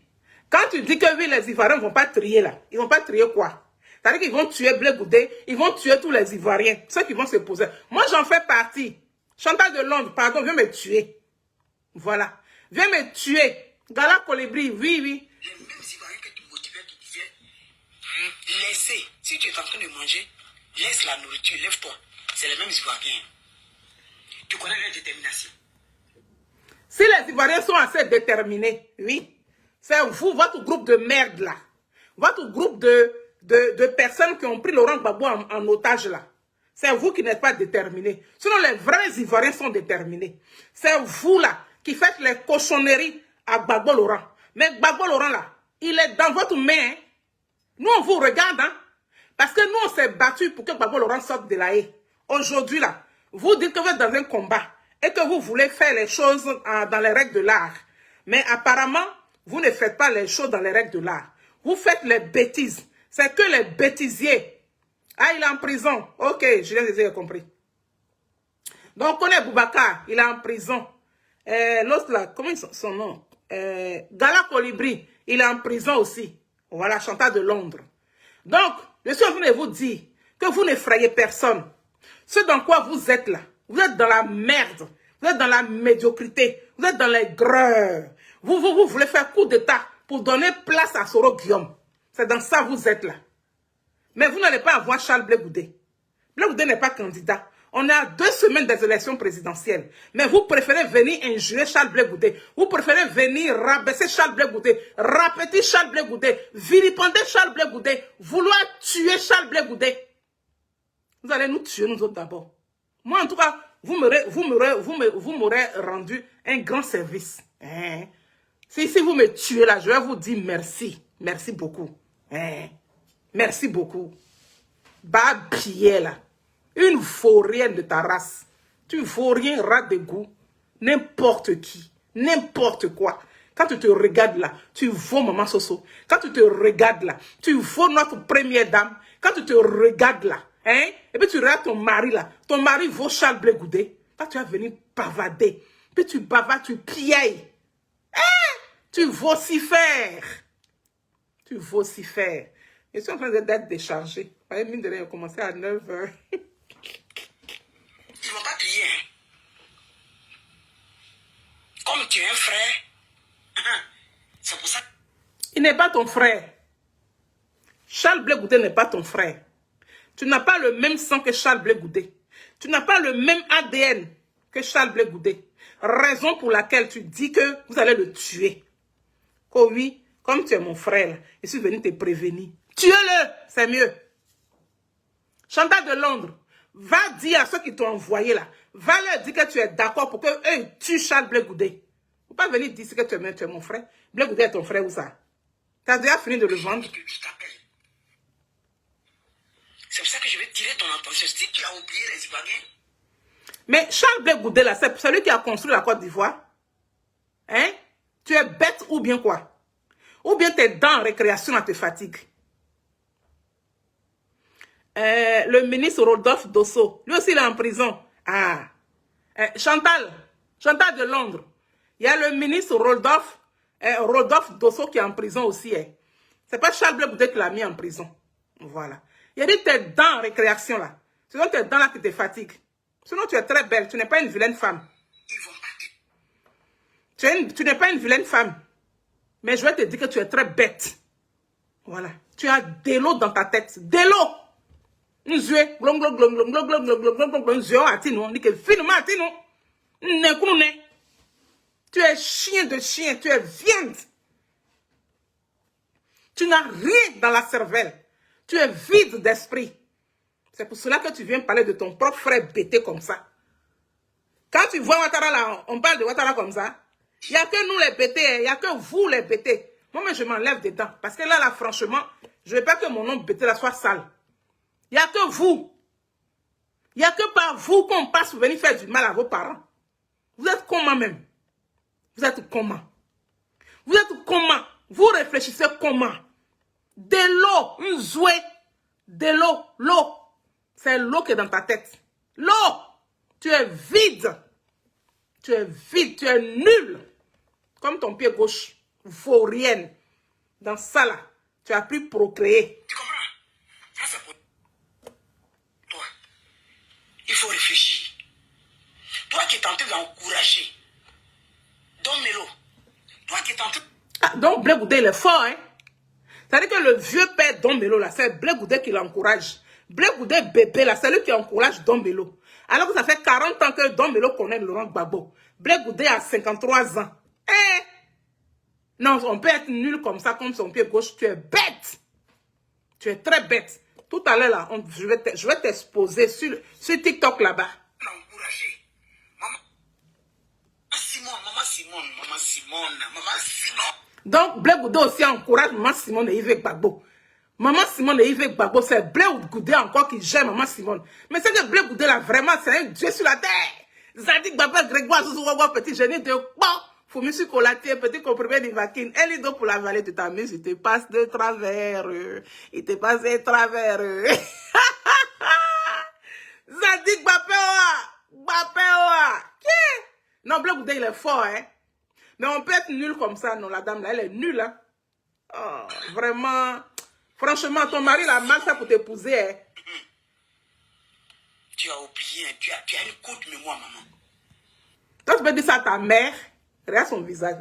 quand tu dis que oui, les Ivoiriens ne vont pas trier là, ils ne vont pas trier quoi? C'est-à-dire qu'ils vont tuer Blé Goudé, ils vont tuer tous les Ivoiriens, ceux qui vont se poser. Moi, j'en fais partie. Chantal de Londres, pardon, viens me tuer. Voilà. Viens me tuer. Gala Colibri, oui. Les mêmes Ivoiriens que tu motivais, qui disaient, laissez, si tu es en train de manger, laisse la nourriture, lève-toi. C'est les mêmes Ivoiriens. Tu connais leur détermination. Si les Ivoiriens sont assez déterminés, oui, c'est vous, votre groupe de merde là, votre groupe de personnes qui ont pris Laurent Gbagbo en otage là, c'est vous qui n'êtes pas déterminés. Sinon, les vrais Ivoiriens sont déterminés. C'est vous là qui faites les cochonneries à Gbagbo Laurent. Mais Gbagbo Laurent là, il est dans votre main. Hein. Nous, on vous regarde, hein, parce que nous, on s'est battu pour que Gbagbo Laurent sorte de la haie. Aujourd'hui là, vous dites que vous êtes dans un combat et que vous voulez faire les choses dans les règles de l'art. Mais apparemment, vous ne faites pas les choses dans les règles de l'art. Vous faites les bêtises. C'est que les bêtisiers. Ah, il est en prison. Ok, je les ai compris. Donc, on connaît Boubacar, il est en prison. L'autre là, comment est son nom? Gala Colibri, il est en prison aussi. Voilà, Chantal de Londres. Donc, je suis en train de vous dire que vous n'effrayez personne. Ce dans quoi vous êtes là, vous êtes dans la merde. Vous êtes dans la médiocrité. Vous êtes dans les greurs. Vous voulez faire coup d'état pour donner place à Soro Guillaume. C'est dans ça que vous êtes là. Mais vous n'allez pas avoir Charles Blé Goudé. Blé Goudé n'est pas candidat. On est à 2 semaines des élections présidentielles. Mais vous préférez venir injurer Charles Blé Goudé. Vous préférez venir rabaisser Charles Blé Goudé, rapetir Charles Blé Goudé, vilipender Charles Blé Goudé, vouloir tuer Charles Blé Goudé. Vous allez nous tuer nous autres d'abord. Moi en tout cas, vous m'aurez rendu un grand service. Hein? Si vous me tuez là, je vais vous dire merci. Merci beaucoup. Hein? Merci beaucoup. Babier là. Une vaurienne de ta race. Tu vaurien rat de goût. N'importe qui. N'importe quoi. Quand tu te regardes là, tu vaux Maman Soso. Quand tu te regardes là, tu vaux notre première dame. Quand tu te regardes là, hein? Et puis tu regardes ton mari là. Ton mari vaut Charles Blé Goudé. Toi, tu vas venir bavader. Puis tu bavardes, tu piailles. Tu vocifères. Tu vocifères. Je suis en train d'être déchargée. Vous voyez, mine de rien, on commençait à 9h. Ils ne vont pas crier. Hein. Comme tu es un frère, c'est pour ça. Il n'est pas ton frère. Charles Blé Goudé n'est pas ton frère. Tu n'as pas le même sang que Charles Blé Goudé. Tu n'as pas le même ADN que Charles Blé Goudé. Raison pour laquelle tu dis que vous allez le tuer. Oh oui, comme tu es mon frère, je suis venu te prévenir. Tue-le, c'est mieux. Chantal de Londres, va dire à ceux qui t'ont envoyé là, va leur dire que tu es d'accord pour qu'eux tuent Charles Blé Goudé. Il ne faut pas venir dire que tu es mon frère. Blé Goudé est ton frère ou ça? Tu as déjà fini de le vendre? Je t'appelle. C'est pour ça que je vais tirer ton attention. Si tu as oublié les Ivoiriens. Mais Charles Blé Goudé là, c'est celui qui a construit la Côte d'Ivoire. Hein? Tu es bête ou bien quoi? Ou bien tes dents en récréation à te fatigue. Le ministre Rodolphe Dosso, lui aussi il est en prison. Ah. Chantal de Londres. Il y a le ministre Rodolphe Dosso qui est en prison aussi. Hein. C'est pas Charles Blé Goudé qui l'a mis en prison. Voilà. Il y a dit tes dents en récréation là. Ce sont tes dents là qui te fatiguent. Sinon tu es très belle, tu n'es pas une vilaine femme. Ils vont pas. Tu n'es pas une vilaine femme. Mais je vais te dire que tu es très bête. Voilà. Tu as de l'eau dans ta tête. De l'eau. Tu es chien de chien. Tu es viande. Tu n'as rien dans la cervelle. Tu es vide d'esprit. C'est pour cela que tu viens parler de ton propre frère bêté comme ça. Quand tu vois Ouattara là, on parle de Ouattara comme ça. Il n'y a que nous les bêtés, il n'y a que vous les bêtés. Moi, mais je m'enlève dedans. Parce que là, franchement, je ne veux pas que mon nom bêté là soit sale. Il n'y a que vous. Il n'y a que par vous qu'on passe pour venir faire du mal à vos parents. Vous êtes comment même? Vous êtes comment? Vous êtes comment? Vous réfléchissez comment? De l'eau, une zouée. De l'eau, l'eau. C'est l'eau qui est dans ta tête. L'eau. Tu es vide. Tu es vide, tu es nul. Comme ton pied gauche. Vaurienne. Dans ça là, tu as pu procréer. Tu comprends? Ça c'est pour toi. Il faut réfléchir. Toi qui es tenté d'encourager Don Melo. Toi qui es tenté... Ah, donc Blé Goudé il est fort, hein? C'est-à-dire que le vieux père Don Melo là, c'est Blé Goudé qui l'encourage. Blé Goudé bébé là, c'est lui qui encourage Don Melo. Alors que ça fait 40 ans que Don Melo connaît Laurent Gbagbo. Blé Goudé a 53 ans. Eh? Non, on peut être nul comme ça, comme son pied gauche. Tu es bête. Tu es très bête. Tout à l'heure, là, je vais t'exposer sur TikTok là-bas. Encourager. Maman Simone. Donc, Blé Goudé aussi encourage Maman Simone et Yves Gbagbo. Maman Simone et Yves Gbagbo, c'est Blé Goudé encore qui gère Maman Simone. Mais c'est que Blé Goudé là, vraiment, c'est un dieu sur la terre. Zadik Baba Grégoire, Zouzouwa, petit génie de bon. Fourmi sur colatier, petit comprimé d'Ivaquine. Un lido pour la vallée de ta mise, il te passe de travers. Il te passe de travers. Zadik Bapeoa. Qui? Non, Blé Goudé, il est fort, hein. Mais on peut être nul comme ça, non, la dame là, elle est nulle, hein. Oh, vraiment. Franchement, ton mari l'a mal fait pour t'épouser, hein. Tu as oublié, tu as une courte mémoire, maman. Toi, tu peux dire ça à ta mère. Regarde son visage,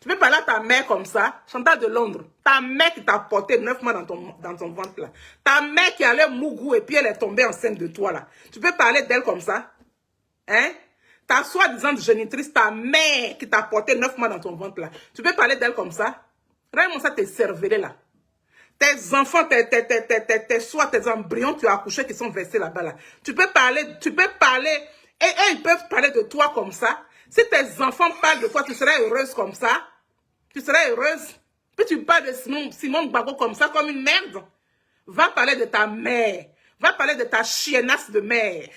Tu peux parler à ta mère comme ça, Chantal de Londres. Ta mère qui t'a porté 9 mois dans ton ventre, là. Ta mère qui allait mougou et puis elle est tombée enceinte de toi, là. Tu peux parler d'elle comme ça? Hein? Ta soi-disant génitrice, ta mère qui t'a porté 9 mois dans ton ventre, là. Tu peux parler d'elle comme ça? Regarde-moi ça, tes cervelés, là. Tes enfants, tes embryons, tu as accouché qui sont versés là-bas, là. Tu peux parler, et eux, ils peuvent parler de toi comme ça. Si tes enfants parlent de toi, tu serais heureuse comme ça. Tu serais heureuse. Puis tu parles de Simone Gbagbo comme ça, comme une merde. Va parler de ta mère. Va parler de ta chiennasse de mère.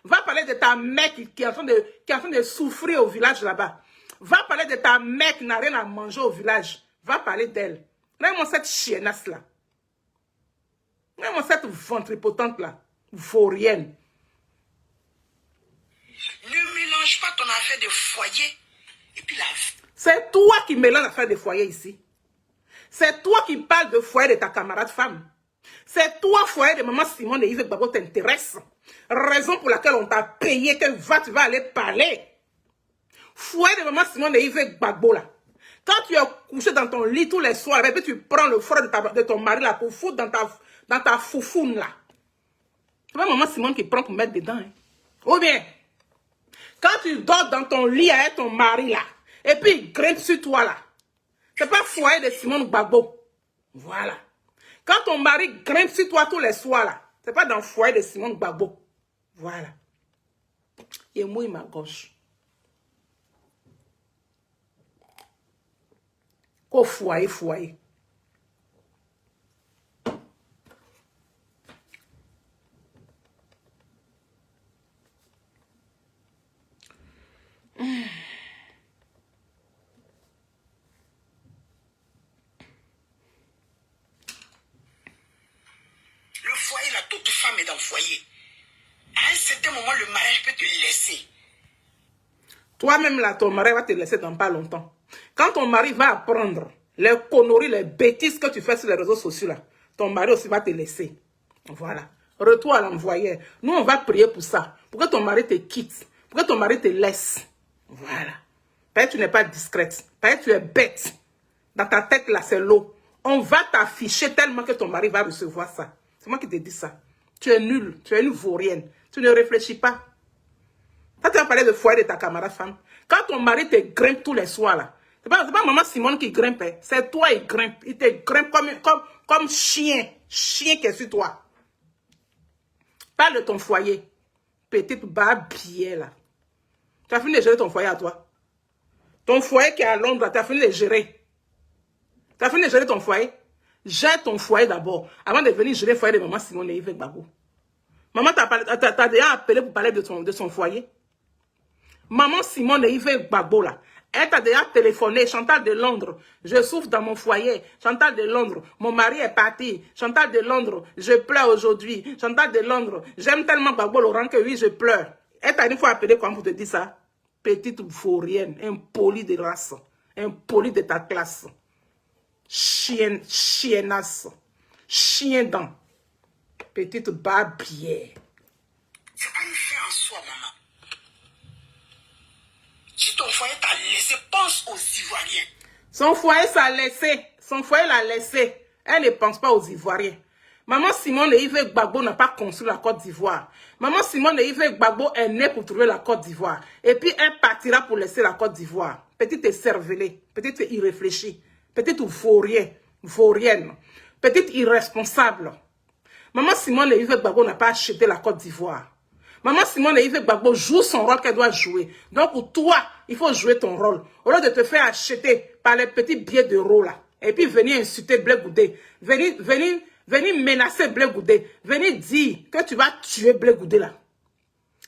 Va parler de ta mère qui est en train de souffrir au village là-bas. Va parler de ta mère qui n'a rien à manger au village. Va parler d'elle. Regarde-moi cette chiennasse-là. Regarde-moi cette ventripotente-là. Vaurienne. l'affaire de foyer. Et puis la... C'est toi qui mélange l'affaire de foyer ici. C'est toi qui parles de foyer de ta camarade femme. C'est toi, foyer de maman Simone et Yves Gbagbo t'intéresse. Raison pour laquelle on t'a payé que tu vas aller parler. Foyer de maman Simone et Yves Gbagbo là. Quand tu es couché dans ton lit tous les soirs, et puis tu prends le frère de ton mari là pour foutre dans ta foufoune là. C'est pas maman Simone qui prend pour mettre dedans. Hein. Ou bien, quand tu dors dans ton lit avec ton mari là, et puis il grimpe sur toi là. C'est pas foyer de Simone Gbagbo. Voilà. Quand ton mari grimpe sur toi tous les soirs là, c'est pas dans le foyer de Simone Gbagbo. Voilà. Il mouille ma gauche. Au foyer, foyer. Le foyer, là, toute femme est dans le foyer. À un certain moment, le mariage peut te laisser. Toi-même là, ton mari va te laisser dans pas longtemps. Quand ton mari va apprendre les conneries, les bêtises que tu fais sur les réseaux sociaux là, ton mari aussi va te laisser. Voilà. Retour à l'envoyeur. Nous, on va prier pour ça. Pour que ton mari te quitte. Pour que ton mari te laisse. Voilà. Peut-être que tu n'es pas discrète. Peut-être que tu es bête. Dans ta tête là, c'est l'eau. On va t'afficher tellement que ton mari va recevoir ça. C'est moi qui te dis ça. Tu es nul. Tu es une vaurienne. Tu ne réfléchis pas. Quand tu vas parler de foyer de ta camarade femme, quand ton mari te grimpe tous les soirs là, c'est pas maman Simone qui grimpe, c'est toi il grimpe. Il te grimpe comme chien. Chien qui est sur toi. Parle de ton foyer. Petite babière là. Tu as fini de gérer ton foyer à toi. Ton foyer qui est à Londres, tu as fini de gérer. Tu as fini de gérer ton foyer. Gère ton foyer d'abord, avant de venir gérer le foyer de maman Simone et Yves Gbagbo. Maman t'a déjà appelé pour parler de son foyer. Maman Simone et Yves Gbagbo là, elle t'a déjà téléphoné. Chantal de Londres, je souffre dans mon foyer. Chantal de Londres, mon mari est parti. Chantal de Londres, je pleure aujourd'hui. Chantal de Londres, j'aime tellement Gbagbo Laurent que oui, je pleure. Elle t'a une fois appelé quand pour te dire ça. Petite vaurienne, impolie de race, impolie de ta classe. Chienasse, chien dent, petite babière. C'est pas une fin en soi, maman. Si ton foyer t'a laissé, pense aux Ivoiriens. Son foyer s'est laissé. Son foyer l'a laissé. Elle ne pense pas aux Ivoiriens. Maman Simone et Yves Gbagbo n'a pas construit la Côte d'Ivoire. Maman Simone et Yves Gbagbo est née pour trouver la Côte d'Ivoire. Et puis elle partira pour laisser la Côte d'Ivoire. Petite cervelée, petite irréfléchie, petite vaurienne, petite irresponsable. Maman Simone et Yves Gbagbo n'a pas acheté la Côte d'Ivoire. Maman Simone et Yves Gbagbo jouent son rôle qu'elle doit jouer. Donc pour toi, il faut jouer ton rôle. Au lieu de te faire acheter par les petits billets d'euros là. Et puis venir insulter Blé Goudé. Venir menacer Blé Goudé. Venir dire que tu vas tuer Blé Goudé là.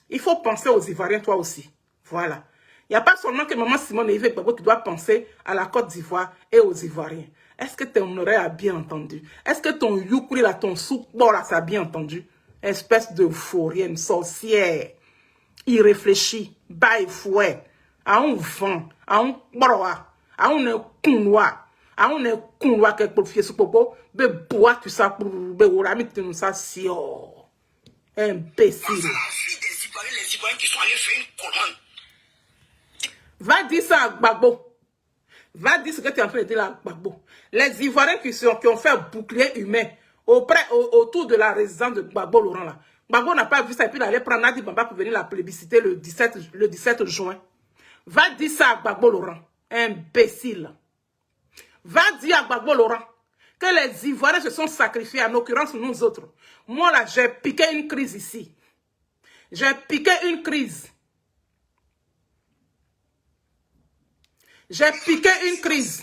Il faut penser aux Ivoiriens toi aussi. Voilà. Il n'y a pas seulement que maman Simone et Yves Gbagbo qui doit penser à la Côte d'Ivoire et aux Ivoiriens. Est-ce que ton oreille a bien entendu? Est-ce que ton youkri là, ton souk-bord là, ça a bien entendu? Espèce de vaurienne, sorcière, irréfléchie, bail fouet, à un vent, à un broa, à un kunwa, à un kunwa qui pour fier sous popo, be bois tu ça pour be orami tu nous ça si oh. Imbécile. C'est la fille des Ivoiriens, les Ivoiriens qui sont allés faire une colonne. Va dire ça à Gbagbo. Va dire ce que tu es en train de dire là à Gbagbo. Les Ivoiriens qui ont fait un bouclier humain autour de la résidence de Gbagbo Laurent là. Gbagbo n'a pas vu ça et puis il allait prendre Nadi Bamba pour venir la plébisciter le 17 juin. Va dire ça à Gbagbo Laurent. Imbécile. Va dire à Gbagbo Laurent que les Ivoiriens se sont sacrifiés, en l'occurrence nous autres. Moi là, j'ai piqué une crise ici. J'ai piqué une crise. J'ai piqué une crise.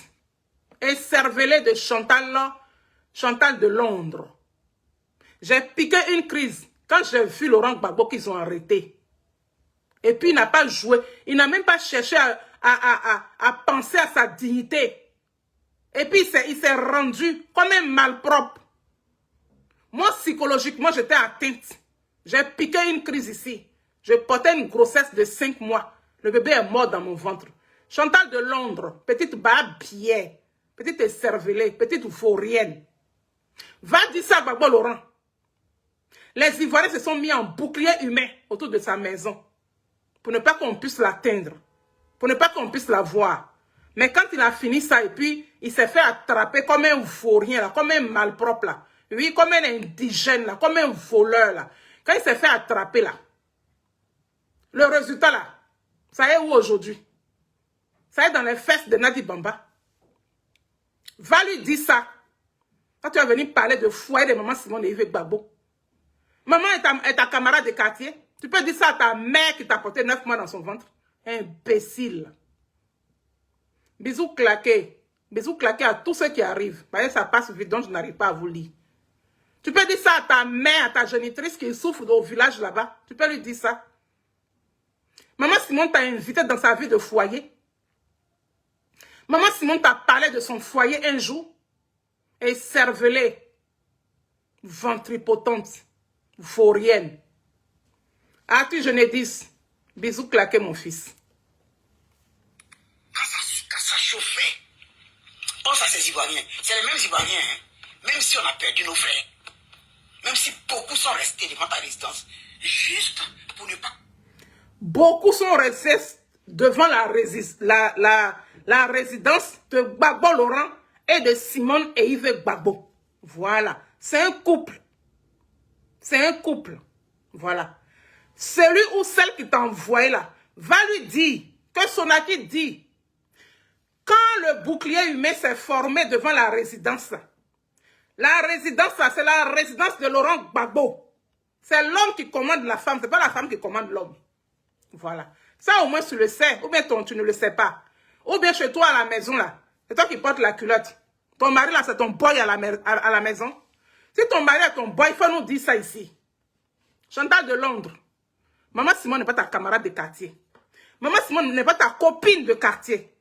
Et cervelé de Chantal de Londres. J'ai piqué une crise quand j'ai vu Laurent Gbagbo qu'ils ont arrêté. Et puis il n'a pas joué. Il n'a même pas cherché à penser à sa dignité. Et puis il s'est rendu comme un malpropre. Moi, psychologiquement, j'étais atteinte. J'ai piqué une crise ici. Je portais une grossesse de 5 mois. Le bébé est mort dans mon ventre. Chantal de Londres, petite babière, petite écervelée, petite vaurienne. Va dire ça à Gbagbo Laurent. Les Ivoiriens se sont mis en bouclier humain autour de sa maison pour ne pas qu'on puisse l'atteindre, pour ne pas qu'on puisse la voir. Mais quand il a fini ça et puis il s'est fait attraper comme un vaurien, là, comme un malpropre, là. Oui, comme un indigène, là, comme un voleur. Là. Quand il s'est fait attraper, là, le résultat, là, ça est où aujourd'hui? Ça est dans les fesses de Nadi Bamba. Va lui dire ça. Quand tu vas venir parler de foyer de maman Simone et Yves Gbagbo. Maman est ta camarade de quartier. Tu peux dire ça à ta mère qui t'a porté 9 mois dans son ventre. Imbécile. Bisous claqués. Bisous claqués à tous ceux qui arrivent. Voyez, ça passe vite, donc je n'arrive pas à vous lire. Tu peux dire ça à ta mère, à ta génitrice qui souffre au village là-bas. Tu peux lui dire ça. Maman Simone t'a invité dans sa vie de foyer. Maman Simone t'a parlé de son foyer un jour. Et cervelée, ventripotente, vaurienne. Arthur Genedis, bisous claqués mon fils. Quand ça chauffait, pense à ces Ivoiriens. C'est les mêmes Ivoiriens, hein? Même si on a perdu nos frères. Même si beaucoup sont restés devant ta résidence. Juste pour ne pas... Beaucoup sont restés devant la résidence de Gbagbo Laurent et de Simone et Yves Gbagbo. Voilà. C'est un couple. C'est un couple. Voilà. Celui ou celle qui t'a envoyé là, va lui dire que Sonaki dit, quand le bouclier humain s'est formé devant la résidence, la résidence, c'est la résidence de Laurent Gbagbo. C'est l'homme qui commande la femme, c'est pas la femme qui commande l'homme. Voilà. Ça, au moins, tu le sais. Ou bien tu ne le sais pas. Ou bien chez toi, à la maison, là. C'est toi qui portes la culotte. Ton mari, là, c'est ton boy à la maison. Si ton mari est ton boy, il faut nous dire ça ici. Chantal de Londres. Maman Simone n'est pas ta camarade de quartier. Maman Simone n'est pas ta copine de quartier.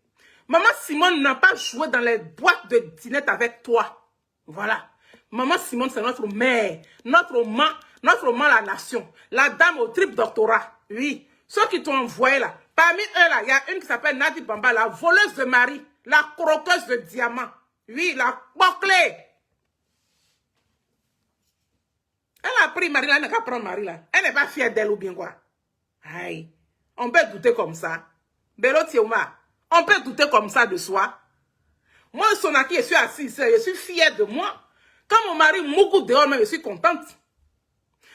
Maman Simone n'a pas joué dans les boîtes de dinette avec toi. Voilà. Maman Simone, c'est notre mère. Notre maman, la nation. La dame au triple doctorat. Oui. Ceux qui t'ont envoyé là. Parmi eux là, il y a une qui s'appelle Nadi Bamba, la voleuse de mari. La croqueuse de diamants. Oui, la bouclée. Elle a pris Marie là, elle n'a qu'à prendre Marie là. Elle n'est pas fière d'elle ou bien quoi. Aïe. On peut douter comme ça. Bello Tioma, on peut douter comme ça de soi. Moi, Sonaki, je suis assise, je suis fière de moi. Quand mon mari mougou dehors, je suis contente.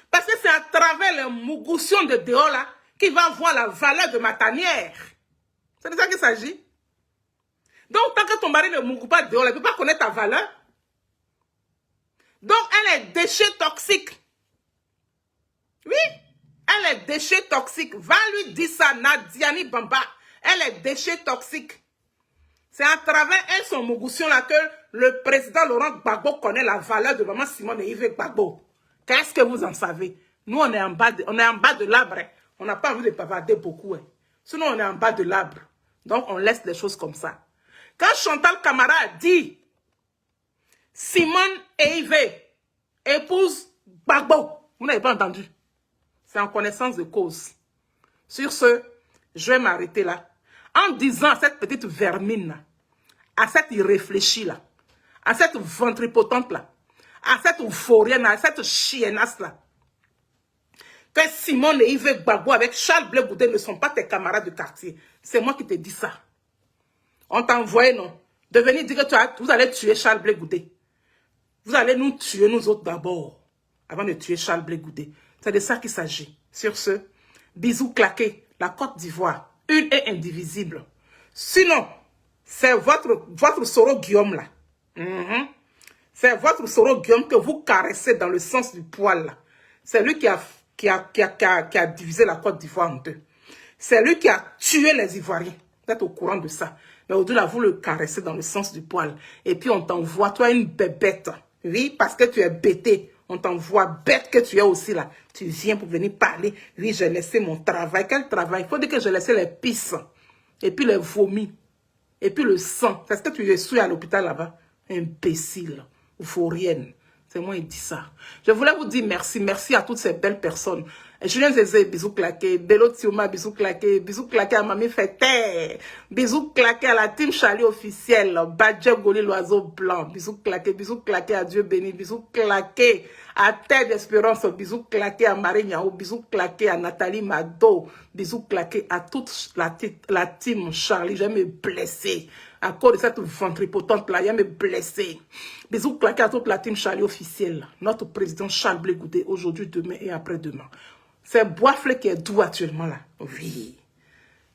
Parce que c'est à travers les mougoutions de dehors là qu'il va voir la valeur de ma tanière. C'est de ça qu'il s'agit. Donc, tant que ton mari ne mougou pas dehors, il ne peut pas connaître ta valeur. Donc, elle est déchet toxique. Oui, elle est déchet toxique. Va lui dire ça, Nadiani Bamba. Elle est déchet toxique. C'est à travers elle, son mougoution là, que le président Laurent Gbagbo connaît la valeur de maman Simone et Yves Gbagbo. Qu'est-ce que vous en savez? Nous, on est en bas de l'arbre. On n'a pas envie de bavarder beaucoup. Sinon, on est en bas de l'arbre. Donc, on laisse les choses comme ça. Quand Chantal Camara a dit Simone et Yves épousent Gbagbo, vous n'avez pas entendu. C'est en connaissance de cause. Sur ce, je vais m'arrêter là. En disant à cette petite vermine là, à cette irréfléchie là, à cette ventripotente là, à cette euphorienne, à cette chiennasse là, que Simone et Yves Gbagbo avec Charles Blé Goudé ne sont pas tes camarades de quartier. C'est moi qui te dis ça. On t'a envoyé, non, de venir dire que vous allez tuer Charles Blé Goudé. Vous allez nous tuer, nous autres d'abord, avant de tuer Charles Blé Goudé. C'est de ça qu'il s'agit. Sur ce, bisous claqués, la Côte d'Ivoire, une et indivisible. Sinon, c'est votre Soro Guillaume là. C'est votre Soro Guillaume que vous caressez dans le sens du poil là. C'est lui qui a divisé la Côte d'Ivoire en deux. C'est lui qui a tué les Ivoiriens. Vous êtes au courant de ça. Mais au-delà, vous le caressez dans le sens du poil. Et puis on t'envoie, toi une bébête. Oui, parce que tu es bêté. On t'envoie bête que tu es aussi là. Tu viens pour venir parler. Oui, j'ai laissé mon travail. Quel travail? Il faut dire que j'ai laissé les pisses. Et puis les vomis. Et puis le sang. C'est ce que tu es à l'hôpital là-bas. Imbécile. Euphorienne. C'est moi qui dis ça. Je voulais vous dire merci. Merci à toutes ces belles personnes. Julien Zézé, bisous claqués. Bello Tioma, bisous claqués. Bisous claqués à Mamie Fete. Bisous claqués à la team Charlie officielle. Badje Goli, l'oiseau blanc. Bisous claqués à Dieu béni. Bisous claqués à Terre d'Espérance. Bisous claqués à Marie Niao. Bisous claqués à Nathalie Mado. Bisous claqués à toute la team Charlie. J'ai me blessé. À cause de cette ventripotente là, il me blessé. Bisous claqués à toute la team Charlie officielle. Notre président Charles Blé Goudé, aujourd'hui, demain et après-demain. C'est Boisflé qui est doux actuellement là. Oui.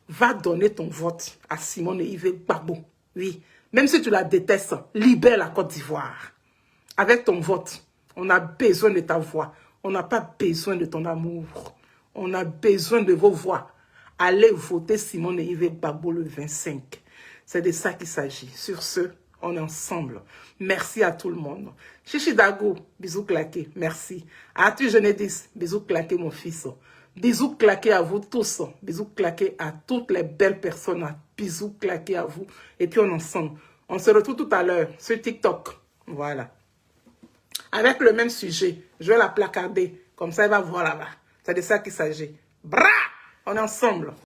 Va donner ton vote à Simone Yves Gbagbo. Oui. Même si tu la détestes, libère la Côte d'Ivoire. Avec ton vote, on a besoin de ta voix. On n'a pas besoin de ton amour. On a besoin de vos voix. Allez voter Simone Yves Gbagbo le 25. C'est de ça qu'il s'agit. Sur ce, on est ensemble. Merci à tout le monde. Chichi Dago, bisous claqués, merci. Atu Genedis, bisous claqués mon fils. Bisous claqués à vous tous. Bisous claqués à toutes les belles personnes. Bisous claqués à vous. Et puis on est ensemble. On se retrouve tout à l'heure sur TikTok. Voilà. Avec le même sujet. Je vais la placarder. Comme ça, elle va voir là-bas. C'est de ça qu'il s'agit. Bra! On est ensemble.